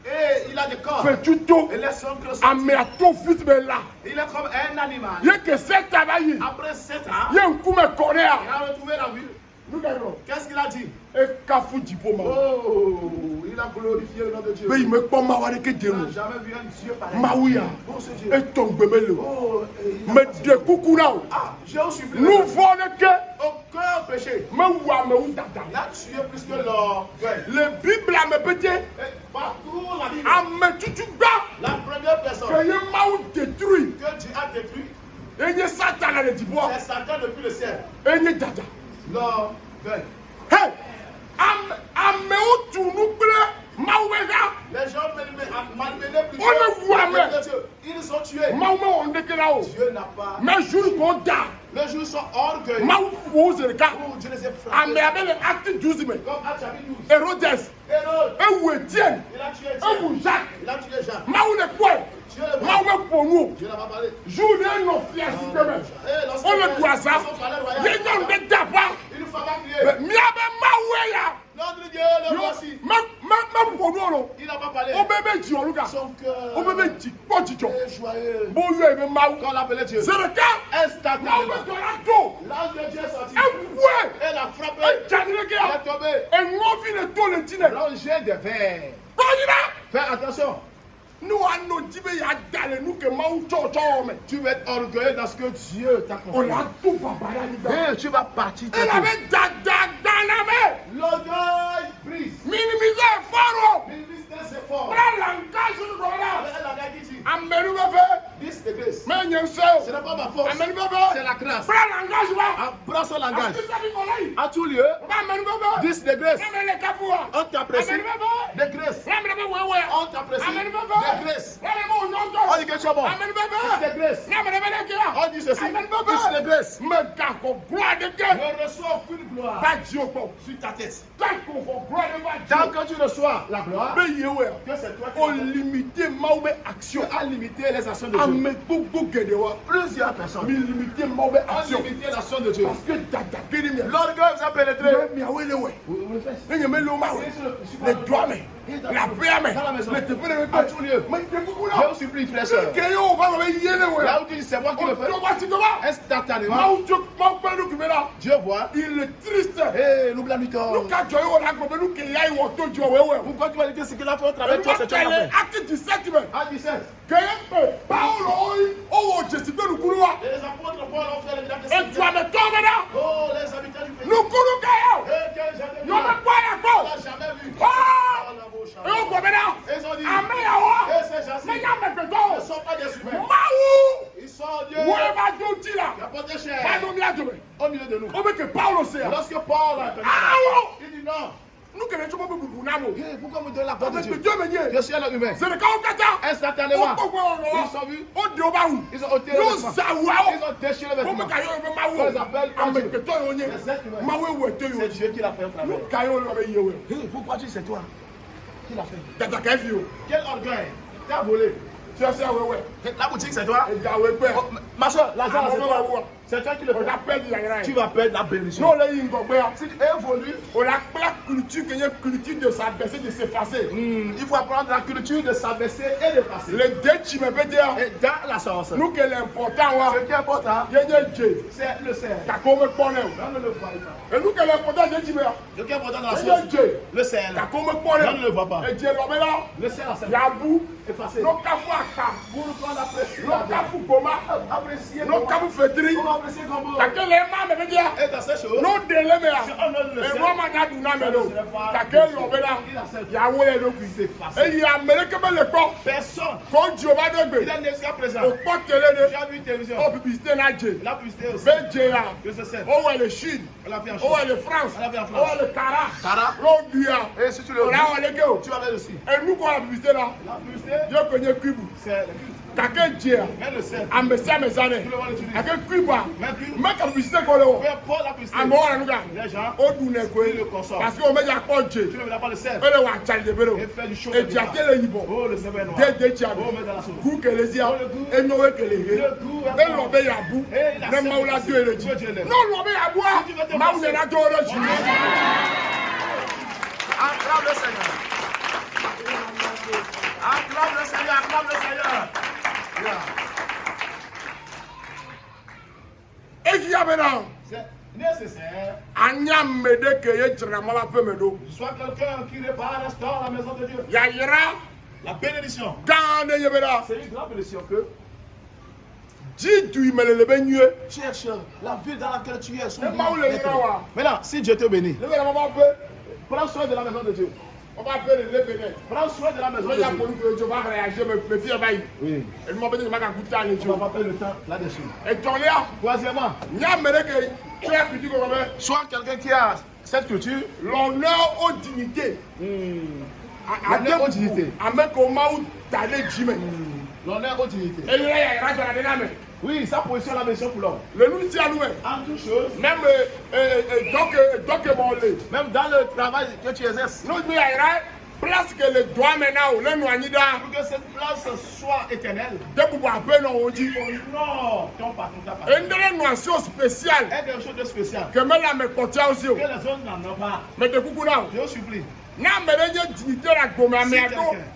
Et il a des corps. Et les sangles sont. Il est comme un animal. Après 7 ans, il a retrouvé la vue. Qu'est-ce qu'il a dit? Oh, il a glorifié le nom de Dieu. Il n'a jamais vu un Dieu pareil. Oh, ce Dieu. Oh, j'ai aussi pris aucun péché. Il a tué plus que l'orgueil. Le Bible a me pété. Partout la Bible. La première personne que détruit. que Dieu a détruit, C'est Satan depuis le ciel. L'orgueil. Hey! Les gens malmenés plus Dieu. Ils ont tué. Dieu n'a pas. Les jours sont orgueilleux. Oh, Dieu les a frappés. Comme à chapitre 12. Hérodes, Hérode, Étienne, il a tué Jacques, Il a tué Jacques. Dieu n'a pas parlé. Il ne faut pas crier. Notre Dieu, le voici. Il n'a pas parlé. Son cœur est joyeux. Quand on l'appelait Dieu, instantanément, l'ange de Dieu est sorti. Et l'a frappé. Il est tombé. Rangé de verre. Fais attention. Tu vas être orgueilleux dans ce que Dieu t'a confié. Et tu vas partir. L'orgueil brise. Minimise tes efforts. This the grace. Ce n'est pas ma force. C'est la grâce. Prends son langage. À tout lieu. This the grace. On t'apprécie. The grace. On t'apprécie. The grace. On dit que tu es bon. This the grace. On dit ceci. This the grace. Ne reçois aucune gloire sur ta tête. Tant que tu reçois la gloire, que c'est toi qui as limité les actions de Dieu. Plusieurs personnes ont limité l'action de Dieu. L'orgueil vous a pénétré. À tout lieu. Je vous supplie, frère, sœur. Là où tu dis c'est moi qui le fais, instantanément, Dieu voit. Il est triste. Hé, nous blâmitons. Pourquoi tu vas dire ce qu'il a fait au travers de toi, c'est toi qui l'as fait. Acte 17. À 17. Et les apôtres Paul ont fait les miracles de Saint-Pierre. Oh, les habitants du pays. Et que jamais vu. On n'a jamais vu. Ils ont dit. Et ces gens-ci ne sont pas des humains. Ils sont Dieu. Il a porté chair au milieu de nous. Lorsque Paul a entendu, il dit non. Pourquoi me donner la porte de Dieu? Je suis un homme humain. Instantanément, ils sont vus. Ils ont ôté le vêtement. Ils ont déchiré le vêtement. On les appelle Dieu. C'est Dieu qui l'a fait au travers. Pourquoi tu dis c'est toi? Qui l'a fait? Tata Kefio. Quel orgueil? T'as volé. Tu as ça, ouais. La boutique, c'est toi? Et tu as ouais, père. Ma soeur, l'argent, Ah, c'est non, toi. non, non. C'est toi qui le On a fais. perdu la Tu vas perdre la bénédiction. non, les Ingobert. Si tu évolues, On a la culture qu'il y a une culture de s'abaisser, de s'effacer. il faut apprendre la culture de s'abaisser et de passer. Les deux, tu me peux dire, Et dans la sauce, nous, que l'important, ce qui est important, il y a Dieu. c'est le sel. T'as comme un On ne le voit pas. Et nous, que l'important, c'est Dieu. Ce qui est important dans la Il y a sauce, Dieu. le sel. T'as comme un On ne le voit pas. Et Dieu, l'homme est là. Le sel, la Il sel. y a bout. Effacé. Non, qu'à voir, qu'à. Pour prendre l'apprécier. Non, qu'à vous, comment. Apprécier. Non, qu'à vous faire tri. Comment apprécier comment? T'as que les mains, mais dire. Et dans ces choses, Non, délai, mais là. si on donne le Et sel, moi, ma n'a pas mais non. T'as que l'homme est là. Il y a où les deux qui c'est facile. Et il y a Amérique, mais le corps. Personne. Quand Dieu va Il donner. est né jusqu'à présent. Au pote télé de. J'ai vu une télévision. Oh, publicité, n'a Dieu. La publicité aussi. Ben Dieu là. Que ce sel. Oh, ouais, le Chine. On l'a fait en Oh, Chine. ouais, le France. On l'a fait en Oh, France. ouais, le Cara. Cara. L'Ondia. Et si tu le Oh, là, dis, on les gars. tu avais aussi. Et nous, quoi, la publicité là. La publicité, Dieu connaît Cuba. c'est T'as que Dieu. mais le sel. À mes années. Tu le vois l'utiliser. À que Cuba. Mais puis, Mais quand publicité, quoi, là. peu importe la publicité, À moi, on a nous gars. les gens, Au Douné, quoi. ils le consomment. Parce qu'on met la porte Tu Dieu. ne veux pas le sel. Et le Wachal de Bélo. Et fais du chaud. Et tu as quel niveau. Oh, le sel est noir. Dès que tu as Oh, mais dans la soupe. goût que les yeux. Oh, le goût. Et nous, que les Le yeux. goût. Et l'homme est à bout. Et la Même sel, où la c'est- Dieu est le dit. Dieu, Dieu l'aime. Non, l'homme est à boire. Si tu veux te Ma où passer. est la Dieu le dit. Acclame le Seigneur. Acclame le Seigneur. Acclame le Seigneur. Yeah. Et qui y a maintenant? C'est nécessaire. Anya mede que ye tramala pe medo. Sois quelqu'un qui répare, restaure la maison de Dieu. Ya yira La bénédiction. dans ye beda. C'est une grande bénédiction que Ji tu me le benue. cherche la ville dans laquelle tu es. Et ma ou le yira wa. Maintenant, si Dieu te bénit, Le beda mama pe. prends soin de la maison de Dieu. On va appeler le beda. Prends soin de la maison Je de ya Dieu. pour que je va réagir me fier bail. Oui. Et moi peut-être maka kuta ni On jo. va pas perdre le temps là-dessus. Et ton là, Troisièmement, nya mede que tu as petit comme ça. sois quelqu'un qui a cette culture. L'honneur aux dignités. L'honneur aux dignités. Avec comment ou t'allais jime. L'honneur aux dignités. Et là ya yira dans la dynamique. Oui, sa position la bénédiction pour l'homme. Le nous tient nous. En toute chose, Même donc bon le. même dans le travail que tu exerces, Nous nous yira place que le doigt maintenant le noanida. pour que cette place soit éternelle. De pouvoir appeler non on dit. Non, ton patron t'a pas. Une de notion spéciale Et quelque chose de spécial. que me la me contient aussi. Que les autres n'en ont pas. Mais de coucou là. Je vous supplie. Na me le dignité la gomme mais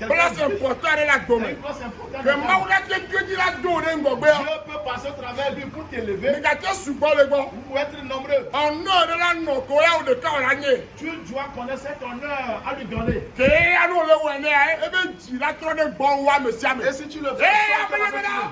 place importante la gomme. C'est une place importante. Que maula que Dieu dit la donne ngobé. Dieu peut passer au travers de lui pour t'élever. Mais quand tu support le bon. Vous pouvez être nombreux. En nom de la no ko ya ou de ka olanye. Tu dois connaître cet honneur à lui donner. Que ya no le wene e be ji la trop de bon wa monsieur Et si tu le fais, Eh toi, tu vas continuer.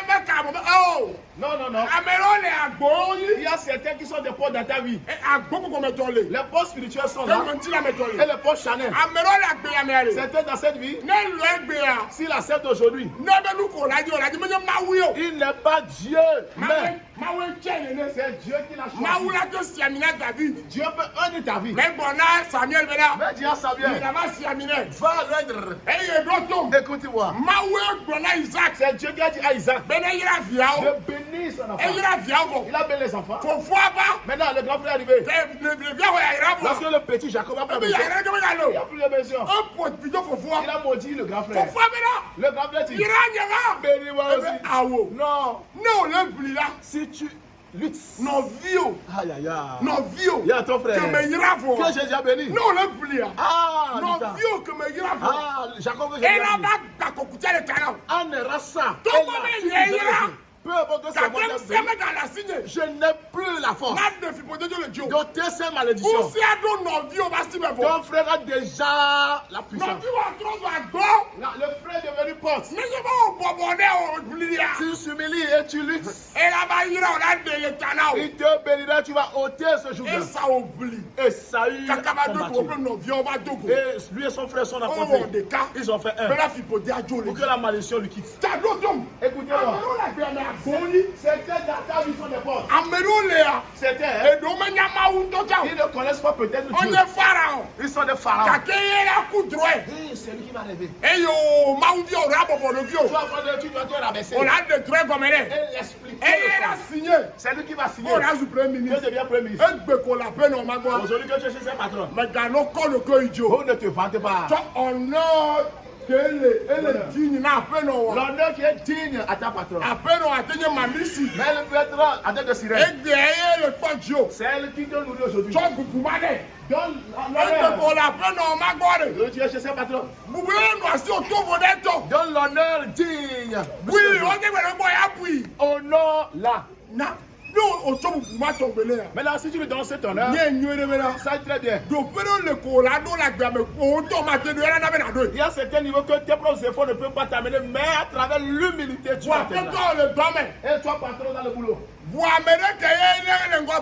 me ka mo oh. Non, non, non. Amero le agbo Il yi. y a certains qui sont des portes dans ta vie. Agbo ko me to le. Les portes spirituelles sont Que là. mo ti la me to Et le. les portes charnelles. Amero la gbe ya me ale. Certains dans cette vie, Ne lo egbe ya. s'il accepte aujourd'hui, Ne be nu ko la di me ma wi o. il n'est pas Dieu. Mais Ma we chene ne. c'est Dieu qui l'a Ma choisi. wu la to siamina David. Dieu peut œuvrer ta vie. Me bona Samuel bela. Mais Dieu a sa Il bien. a ma siamina. Va l'aider. E ye do tom. Écoute-moi. Ma we bona Isaac. C'est Dieu qui a dit à Isaac Bene yira via o. de bénir son E enfant. yira via o. Il a béni les enfants. Fo fo aba. Maintenant, le grand frère est arrivé. Le via o ya yira bo. Lorsque le petit Jacob a pris la E ya maison, yira ke me ga il n'y a lo. plus de maison. Un pot video fo fo. Il a maudit le grand Fo frère. fo bela. Le grand frère dit, Yira nyanga. bénis-moi E aussi. be awo. Non, No le bli la. si tu luttes. No vio. Aïe, aïe, aïe. No vio. Il y a ton frère. Que me yira fo. Que Jésus a béni. No le bli la. Ah, No Lita. vio que me yira fo. Ah, Jacob que E Jésus la a ba béni. ta ko kutia le kana. Anerasa. Tout Et le la monde fille est de là. Jésus. Peu importe que Ta c'est moi tem qui ai se béni, me ga la signe. je n'ai plus la force Na de fi pote jo le jo. d'ôter ces malédictions. Ou si ado no vio ba si me fo. Ton frère a déjà la No puissance. vio a trop va go. Là, le frère est devenu porte. Me ye ba o bobone o bli ya. Tu s'humilies et tu luttes. E la ba yira o la de le kana o. Il te bénira, tu vas ôter ce jour-là. E sa o bli. Et Saül a Kaka ba do ko combattu. pe no vio ba do ko. Et lui et son frère sont Oh affrontés. de ka. Ils ont fait Me un la fi pote a jo le. pour que la malédiction lui quitte. Ta do tom. Écoutez-moi. Amero la gbe me agoni. C'était dans ta vie sont des portes. Amero le ya. C'était E do me nya ma Maou Tota. Ils ne connaissent pas peut-être On Dieu. est pharaon. Ils sont des pharaons. Kakeye la coudroué. C'est lui qui va rêver. Et yo, Maou dit au rabo Tu bonogio. dois te rabaisser. On a détruit comme elle est. Et l'expliquer. Et il a signé. C'est lui qui va signer. On a sous premier Que ministre. devient premier ministre. Et Beko la peine au Magua. Aujourd'hui, que je suis ses patrons. Mais Gano Kolo Ko Idio. Vous ne te vantez pas. So on a que elle digne na peine au. L'honneur qui est digne à ta patron. À peine au atteigné Mamisi. Mais le peut-être à tête de Et sirène. derrière le Pagio. C'est elle qui te nourrit aujourd'hui. So Bukumade. Donne Et l'honneur. Beko la peine au Magua. Tu es chez ses patrons. Vous voulez nous assurer au tour de Donne l'honneur digne. oui, on dit que le boy a pris. Honore là. Na, nous, au tour pour moi tomber là. Maintenant, si tu lui donnes cet honneur, Bien, nous, là. ça est très bien. Donc, prenons le colado, la gamme, on tombe à te donner la nave. Il y a certains niveaux que tes propres efforts ne peuvent pas t'amener, mais à travers l'humilité, tu vas Voilà, t'amener. quand le domaine, Et toi, patron, dans le boulot. vous amenez que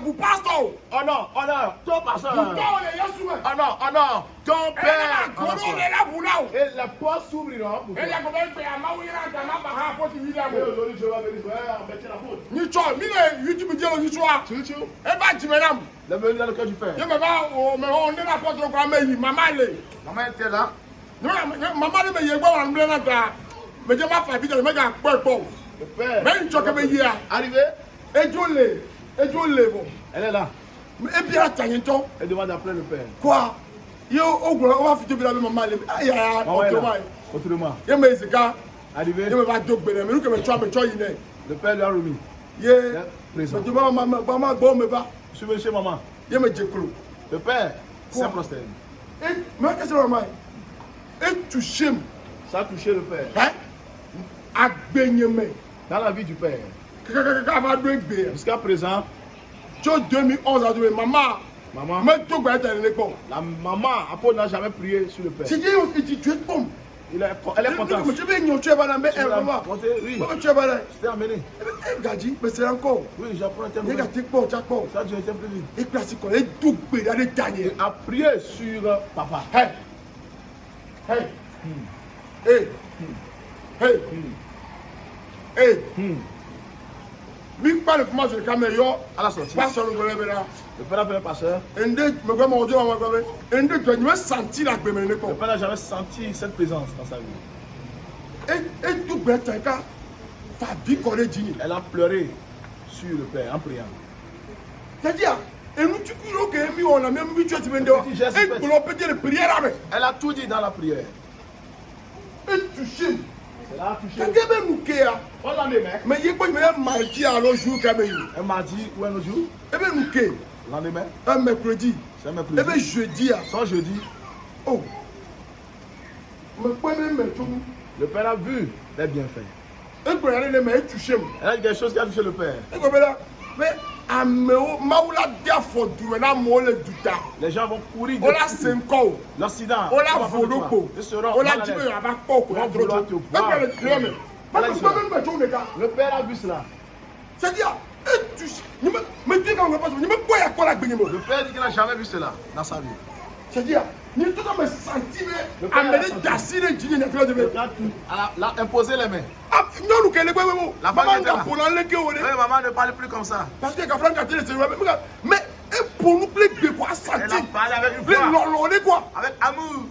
vous pasteur. Honneur, honneur, ton pasteur. Vous tournez, Yasué. Honneur, honneur, ton Et père. là, on est là pour là. Et la porte s'ouvrira pour toi. Et là, comment il fait à Maouira, à Mabaha, pour te dire. Et aujourd'hui, je vais venir faire mettre la faute. Ni toi, ni le YouTube dit au soir. Tu tu Et bah, tu me l'aimes. le menu dans lequel tu fais. Je me vais, mais on est là pour te programmer. Maman, Maman était là. maman, me y est pas en blanc là. Mais je m'en fais vite, je me gars, bon. Le père. Mais une choque me y a. Arrivé, Et je l'ai, bon. elle est là. Et puis, là, tiens, toi. Elle demande d'appeler le père. Quoi? Yo, on va faire de la maman. Aïe, aïe, Maman est là. aïe. Autrement. Je me dis, gars, Arrivé, je me vais te donner. Mais nous, comme tu as me choisi, le père lui a remis. yeah. Présent. Mais tu m'as maman, bon, me va. Je suis venu chez maman. Je me dis, clou. Le père Quoi? s'est prosterné. Et, mais qu'est-ce que c'est, maman? Et tu chimes, Ça a touché le père. hein? À baigner, mais. Dans la vie du père. Jusqu'à Jusqu'à présent, 2011, maman, maman, mais tu vas être un époque. la maman, Apo n'a jamais prié sur le père. Si tu es bon, Elle est contente. je vais y tu es là, mais elle va voir. Oui, Tu es là. c'était amené. Gadi, mais c'est encore. Oui, j'apprends un Il terme. y a des pots, tu as quoi? Ça, Dieu était plus libre. Et classique, et tout pédé dans les derniers. A prié sur papa. Hey! Hey! Hey! Hey! Hey! Mi parle comment c'est le caméléon. À la sortie, Pas sur le volet là. le père a fait un passeur. Ende, me vois mon Dieu, maman, maman. Ende, tu as senti la gbémé ne Le pas. père n'a jamais senti cette présence dans sa vie. Et tout pédé, tu as qu'à. Fabi collé dîner. Elle a pleuré sur le père en priant. C'est-à-dire, et nous tu cours que mi on a même vu tu as même dehors. Et pour l'empêcher de prier là mais. Elle a tout dit dans la prière. Et tu chimes. Elle a touché. Quelqu'un veut nous kéa. On l'a aimé. Mais il y a pas de mardi à l'autre jour quand même. Un mardi ou un autre jour. Et bien nous kéa. Le lendemain, Un mercredi. c'est un Et bien mercredi. jeudi. Son jeudi, Oh. Mais pas même tout. le père a vu les bienfaits. Et pour aller les mais tu chimes. Elle a dit quelque chose qui a touché le père. Et comme là. Mais ameo maula dia fo du na mo le duta. Les gens vont courir On la senko. l'accident. On la voloko. Ils seront On la mal à dit l'aise. mais on va pas quoi trop. Et bien le diable. Parce que pas même tout le gars. Le père a vu cela. C'est-à-dire, tu mais tu quand on passe, ni même quoi ya quoi la gbéni mo. Le père dit qu'il n'a jamais vu cela dans sa vie. C'est-à-dire, ni tout comme senti Le mais père amener a senti. dassi le dîner na clé de. Le gars a imposé les mains. Ah, non nous kele gbe wo. La Maman femme était nga là. pour l'enlever que on est. Oui, maman ne parle plus comme ça. Parce que quand Franck a télé c'est mais et pour nous plus de quoi Elle a senti. parlé avec une Les voix, lololé quoi. avec amour.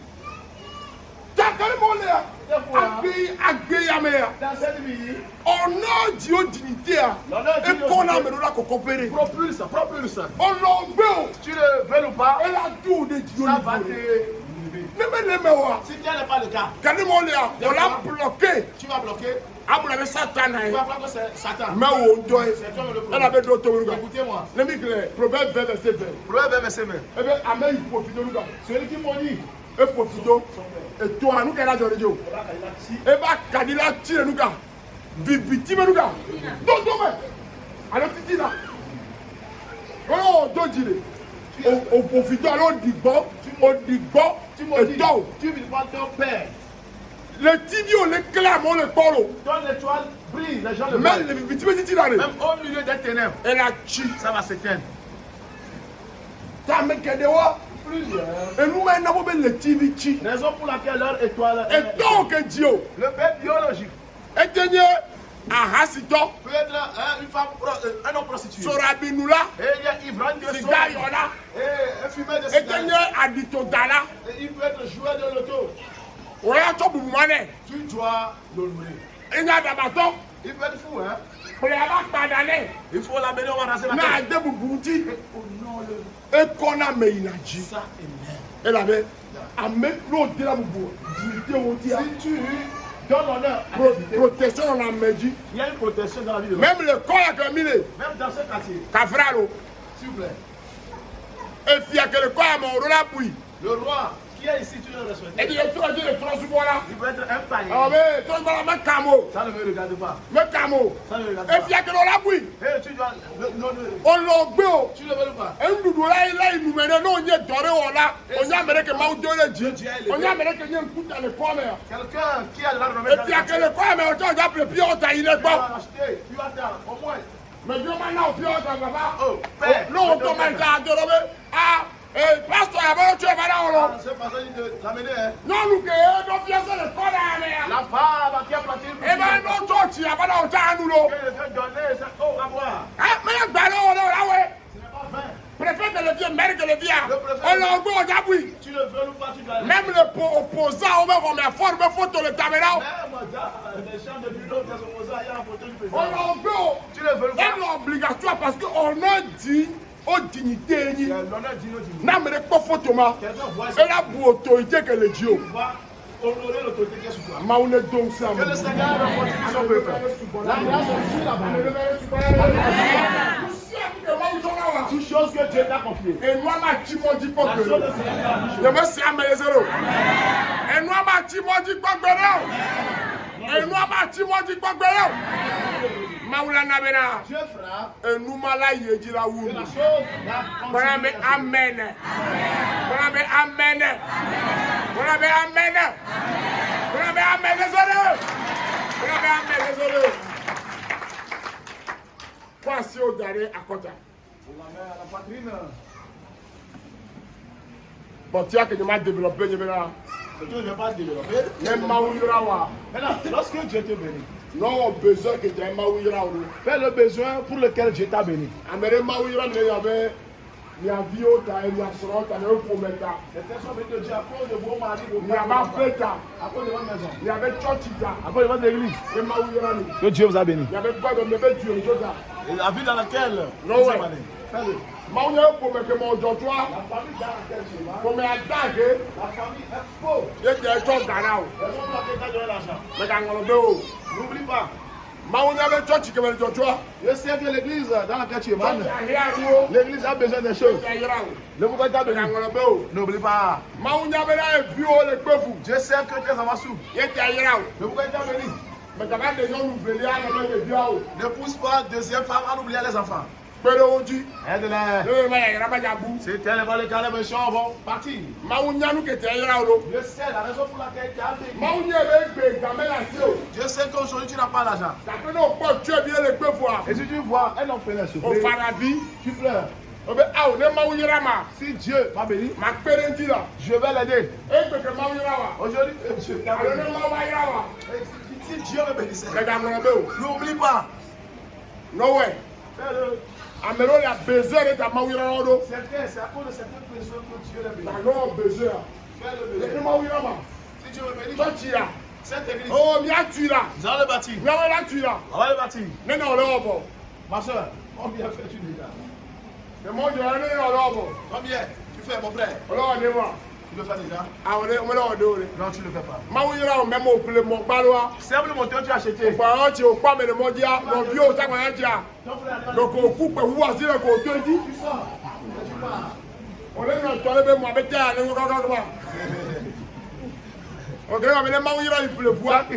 Ta carrément là. Agbe ya me ya. Dans cette vie, Honor Dieu dignité a. L'honneur Et Dieu qu'on a dignité. me la coopérer. propulse, propulse. On l'enveut. Tu le veux ou pas, Elle a tout de Dieu. ça va te. Ne me le mewa. Si tel n'est pas le cas, Carrément là, on l'a bloqué. tu vas bloquer. Ah, vous l'avez Satan. Tu vas voir que c'est Satan. Mais où toi, C'est toi le elle problème. avait d'autres rugas. Écoutez-moi. Les migrants, proverbe 20 verset 20. Proverbe verset 20. Eh bien, Amen, il profite de nous. Celui qui maudit, Et profite. Et toi, nous, qu'elle a donné Dieu. Et bien, Kadila tire nous. Bibiti, nous. Donc, alors, tu dis là. Oh, donc, dis au profite, alors, on dit bon, tu et maudis, donc, tu vis pas ton père. les tibios, les clames, on les parle. Ton étoile brille, les gens le voient. Même les bibiti, mais tu là. Même au milieu des ténèbres, Elle a chi. ça va s'éteindre. Ta me kedewa. Plusieurs Et nous, maintenant, on les tibi chi. raisons pour laquelle leur étoile Et donc, Dieu. le père biologique. Et Dieu, ahasitɔ. Peut-être une femme, un homme prostitué. Sorabinula. Et il y a ivrogne de sang. Sigayola. Et un fumeur de cigare. Etenye aditodala. Et il peut être joueur de loto. Oya tɔ bubumane. Tu dois l'honorer. Enya dabatɔ. Il peut être fou, hein. Oyaba kpadane. Il faut l'amener, on va raser la Na tête. ade bubuti. Honore-le. Ekɔna meyinaji. Ça est Elle avait ame n'o dira bubu. Dignité o Si tia. tu donnes l'honneur à la dignité, Protection dans la meji. il y a une protection dans la vie de l'homme. Même le corps a terminé. Même dans ce quartier, Kafralo. s'il vous plaît. Et puis, que le corps a mon rôle à bouillir. Le roi qui est ici, tu le respectes. Et dit, tu as dit le transbois là. Il peut être un païen. Ah, mais, transbois là, mais camo. Ça ne me regarde pas. Mais camo. Ça ne me regarde Et puis, pas. que l'on l'a bouillir. Et tu dois l'honorer. On l'a oublié. Tu le veux pas. Un doudou là, il nous mène, non, il est doré, on l'a. On y a mené que Maoudou le dit. On y a mené que il y a un coup dans le corps, mais. Quelqu'un qui a de l'argent, Et puis, que le corps, mais on t'a appelé, puis on t'a, il est tu bon. vas acheter, tu vas faire au moins. Mais Dieu maintenant, puis on t'a, papa. Oh, père. Non, on t'a mal à doré. Ah, pasteur, il va tu es malade. C'est pas ça de l'amener, hein. Non, nous, que, nous, fiancés, le corps là, mais. La femme qui a planté une Eh ben, non, toi, tu as pas dans ta nous, là. que le fait donner, c'est oh, à boire. Ah, mais il y a un ballon, là, ouais. Ce n'est pas vain. Préfet de le dire, mère que le dire. On l'a oublié, on a oui. Tu le veux ou pas, tu dois. Même le opposant, on va voir mes formes, photo le caméra. Même dans les chambres de bureau, des opposants, il y a la photo du président. On l'a oublié. Tu le veux ou C'est pas. obligatoire parce qu'on a dit aux dignités. L'honneur dit nos dignités. N'a mais pas photo, ma. Quelqu'un voit Et la pour autorité que le Dieu. va honorer l'autorité qui est sur toi. Ma on est donc ça. Que le Seigneur continue son peuple. La grâce est sur la toute chose que Dieu t'a confiée. Et moi, ma Timon dit pas La que. chose de Seigneur. Je me suis amélioré zéro. Et moi, ma Timon dit pas que. Et moi, ma Timon dit pas que. Maoula Nabena. Dieu fera Et nous, mala yéji la que wou. la chose va Voilà, mais continuer. amen. Voilà, mais amen. Voilà, mais amen. Voilà, mais amen. Désolé. Voilà, mais amen. Désolé. Voici au dernier à côté. On la met à la poitrine. Bon, tu as que je m'ai développé, je vais là. Et tu ne veux pas développer. Même Maoula. Maintenant, lorsque Dieu te bénit, Non, besoin que tu aies Maoula. fais le besoin pour lequel Dieu t'a béni. Amérique Maoula, il y avait. Il y a Vio, il y a Soron, il y a un Fometa. Les personnes bénies de Dieu à cause de vos maris, vos Il y a Mafeta. à cause de votre maison, Il y avait Chorchita. à cause de votre église. Et Maoula. Que Dieu vous a béni. Il y avait quoi de me Dieu, Josa. Et la vie dans laquelle Non, vous ouais. êtes allé. Fais-le. Maoula, pour me que mon joie. La famille dans laquelle tu vas, Pour me attaquer. la famille est pauvre. Il y a des choses dans la Raison pour laquelle tu as donné l'argent. Mais dans le dos. N'oublie pas, Maoula, avait Chorchi que me le joie. je sais que l'église dans laquelle tu es man, Il y a rien. l'église a besoin des choses. Il y a rien. Le pourquoi t'a béni. Dans le dos. N'oublie pas, Maoula, avait un vieux, le peu fou. Dieu sait que tu es en massou. Il y a rien. Le pourquoi t'a béni. Mais quand même, des gens nous veulent aller de bien. Ne pousse pas deuxième femme à oublier les enfants. Pero oji. Aide-les. C'est tel les calmes méchants vont partir. Je sais la raison pour laquelle tu as béni. Je sais qu'aujourd'hui tu n'as pas l'argent. Et si tu vois un orphelin souffrir, tu pleures. Si Dieu m'a béni, je vais l'aider. Aujourd'hui, Dieu t'a béni. Si Dieu me bénissait, n'oublie pas. Fais-le. Amelo la besoin de ta mawira rodo. C'est à cause de certaines personnes que Dieu l'a béni. D'accord, besoin. Fais-le Le béni. mawira ma. Si Dieu me bénit, Toi tu là. cette église, Oh, mi a tu là. nous allons le bâtir. Mi a là tu là. On va le bâtir. Ne non le obo. Ma soeur, combien fais-tu déjà? Le monde de ne non le obo. Combien tu fais, mon frère? Alors on est moi. Tu le fais déjà? Ah on est on do. Non, tu ne le fais pas. Mawira on même au plus mon balois. C'est le moteur que tu as acheté. Kwa tu au pas mais le monde dia, mon vieux au ta kwa dia. Ton frère, Donc on coupe ou assis le ko to di. tu sors. Et tu pars. On est dans toi le moi bête à le ko ko. OK, on est mawira il pleut bois. Oh,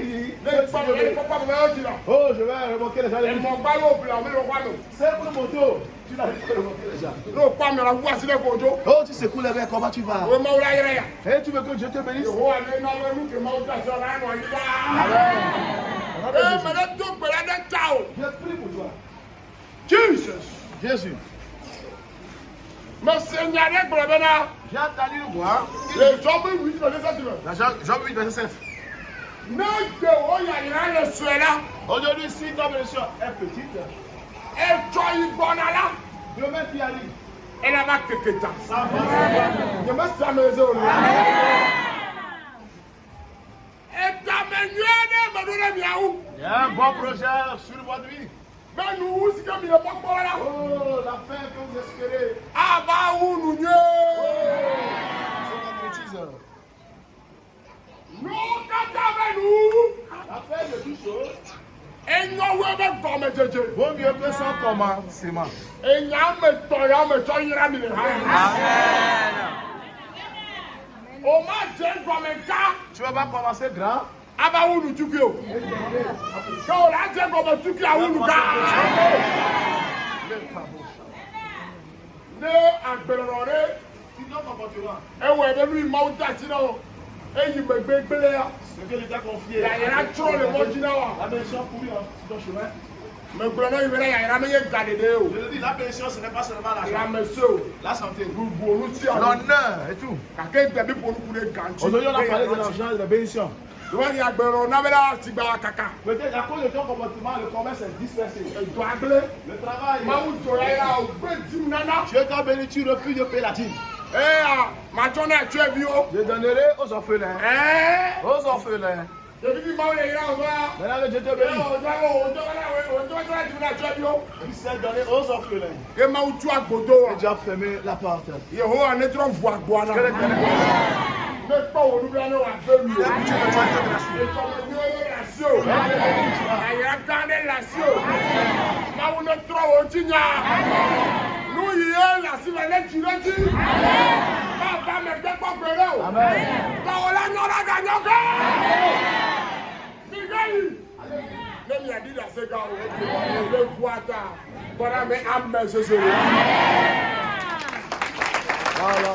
je vais remonter les gens. C'est pour le moto. Tu n'as pas remonter les gens. Oh, tu secoues les verres, comment tu vas? Et tu veux que Dieu te bénisse? Je prie pour toi. Jésus. J'ai entendu le voir. Les hommes, oui, dans les sentiments. Jean 8, verset 7. Aujourd'hui, si ta bénédiction est petite, demain tu arrives. Elle a marqué que ça. Ça va. Je me suis amusé. Et ta menuée, Il y a un bon projet sur votre vie. mais nous, c'est comme il n'est pas là. Oh, la fin que vous espérez. Ah, bah, où nous, C'est votre bêtise. nous, quand nous, La fin de toute chose. et nous, on va comme Jésus. Vaut mieux que son commencement. Et nous, on me Amen. On m'a dit comme un cas. Tu vas pas commencer grand. Ah, bah, où nous, tu veux. Quand on a dit comme un truc, là, où nous, ne agbẹ̀rọ̀rẹ́ Tu dois comportement. ẹwọ ẹbẹ lu ìmọ̀ ọ̀dà tí náà ẹ̀yìn gbẹgbẹgbẹlẹ ya Ce que l'État a confié. yàyẹrẹ atsọrọ lè mọ jí náà wa La bénédiction pour lui sur ton chemin. mẹgbẹrẹ náà ìbẹrẹ yàyẹrẹ amẹyẹ gàdédé o Je te dis, la bénédiction, ce n'est pas seulement l'argent. ìyàmẹsẹ o La santé. gbogbo olú sí àwọn L'honneur et tout. kàkẹ́ gbẹ̀bí polúkú lè gàǹtì. Aujourd'hui, on a parlé de l'argent et de la bénédiction. ìwọ ni agbẹ̀rọ̀ nábẹ́lá ti gba kàkà Peut-être à cause de ton comportement, le commerce est dispersé. ètò agbélé Le travail. máa ń jọ yàrá o gbé dìm nánà Tu es ton béni, tu refuses de payer la dîme. ẹ à màjọ náà tó ẹbí o Je donnerai aux orphelins. ẹ Aux orphelins. èbí bí máa ń lè yàrá o bá Maintenant que Dieu te ẹ bénit, òjò náà tó ẹbí o. tu sais donner aux orphelins. ẹ máa ń tú àgbòdo wa. Et tu as fermé la porte. Yehowa ne dɔrɔn vu agboana. Que l'Éternel te Ne kpɔ wo nubia ne wa gbɛ mi o. bénisse. Tu me sois de grâce. Etɔmɔnyɔ ye lasi o. Ayira gã ne lasi o. Mawu ne trɔ wo ŋuti nya. Nu yi ye lasi le ne dzi ɖe dzi. Baba megbe kpɔgbe ɖe o. Amen. Dɔwɔla nyɔ la ganyɔ gã. Siga yi. Ne miaɖi ɖe ase gã o. Ne ʋu ata. Bɔra me ame sese o. Voilà,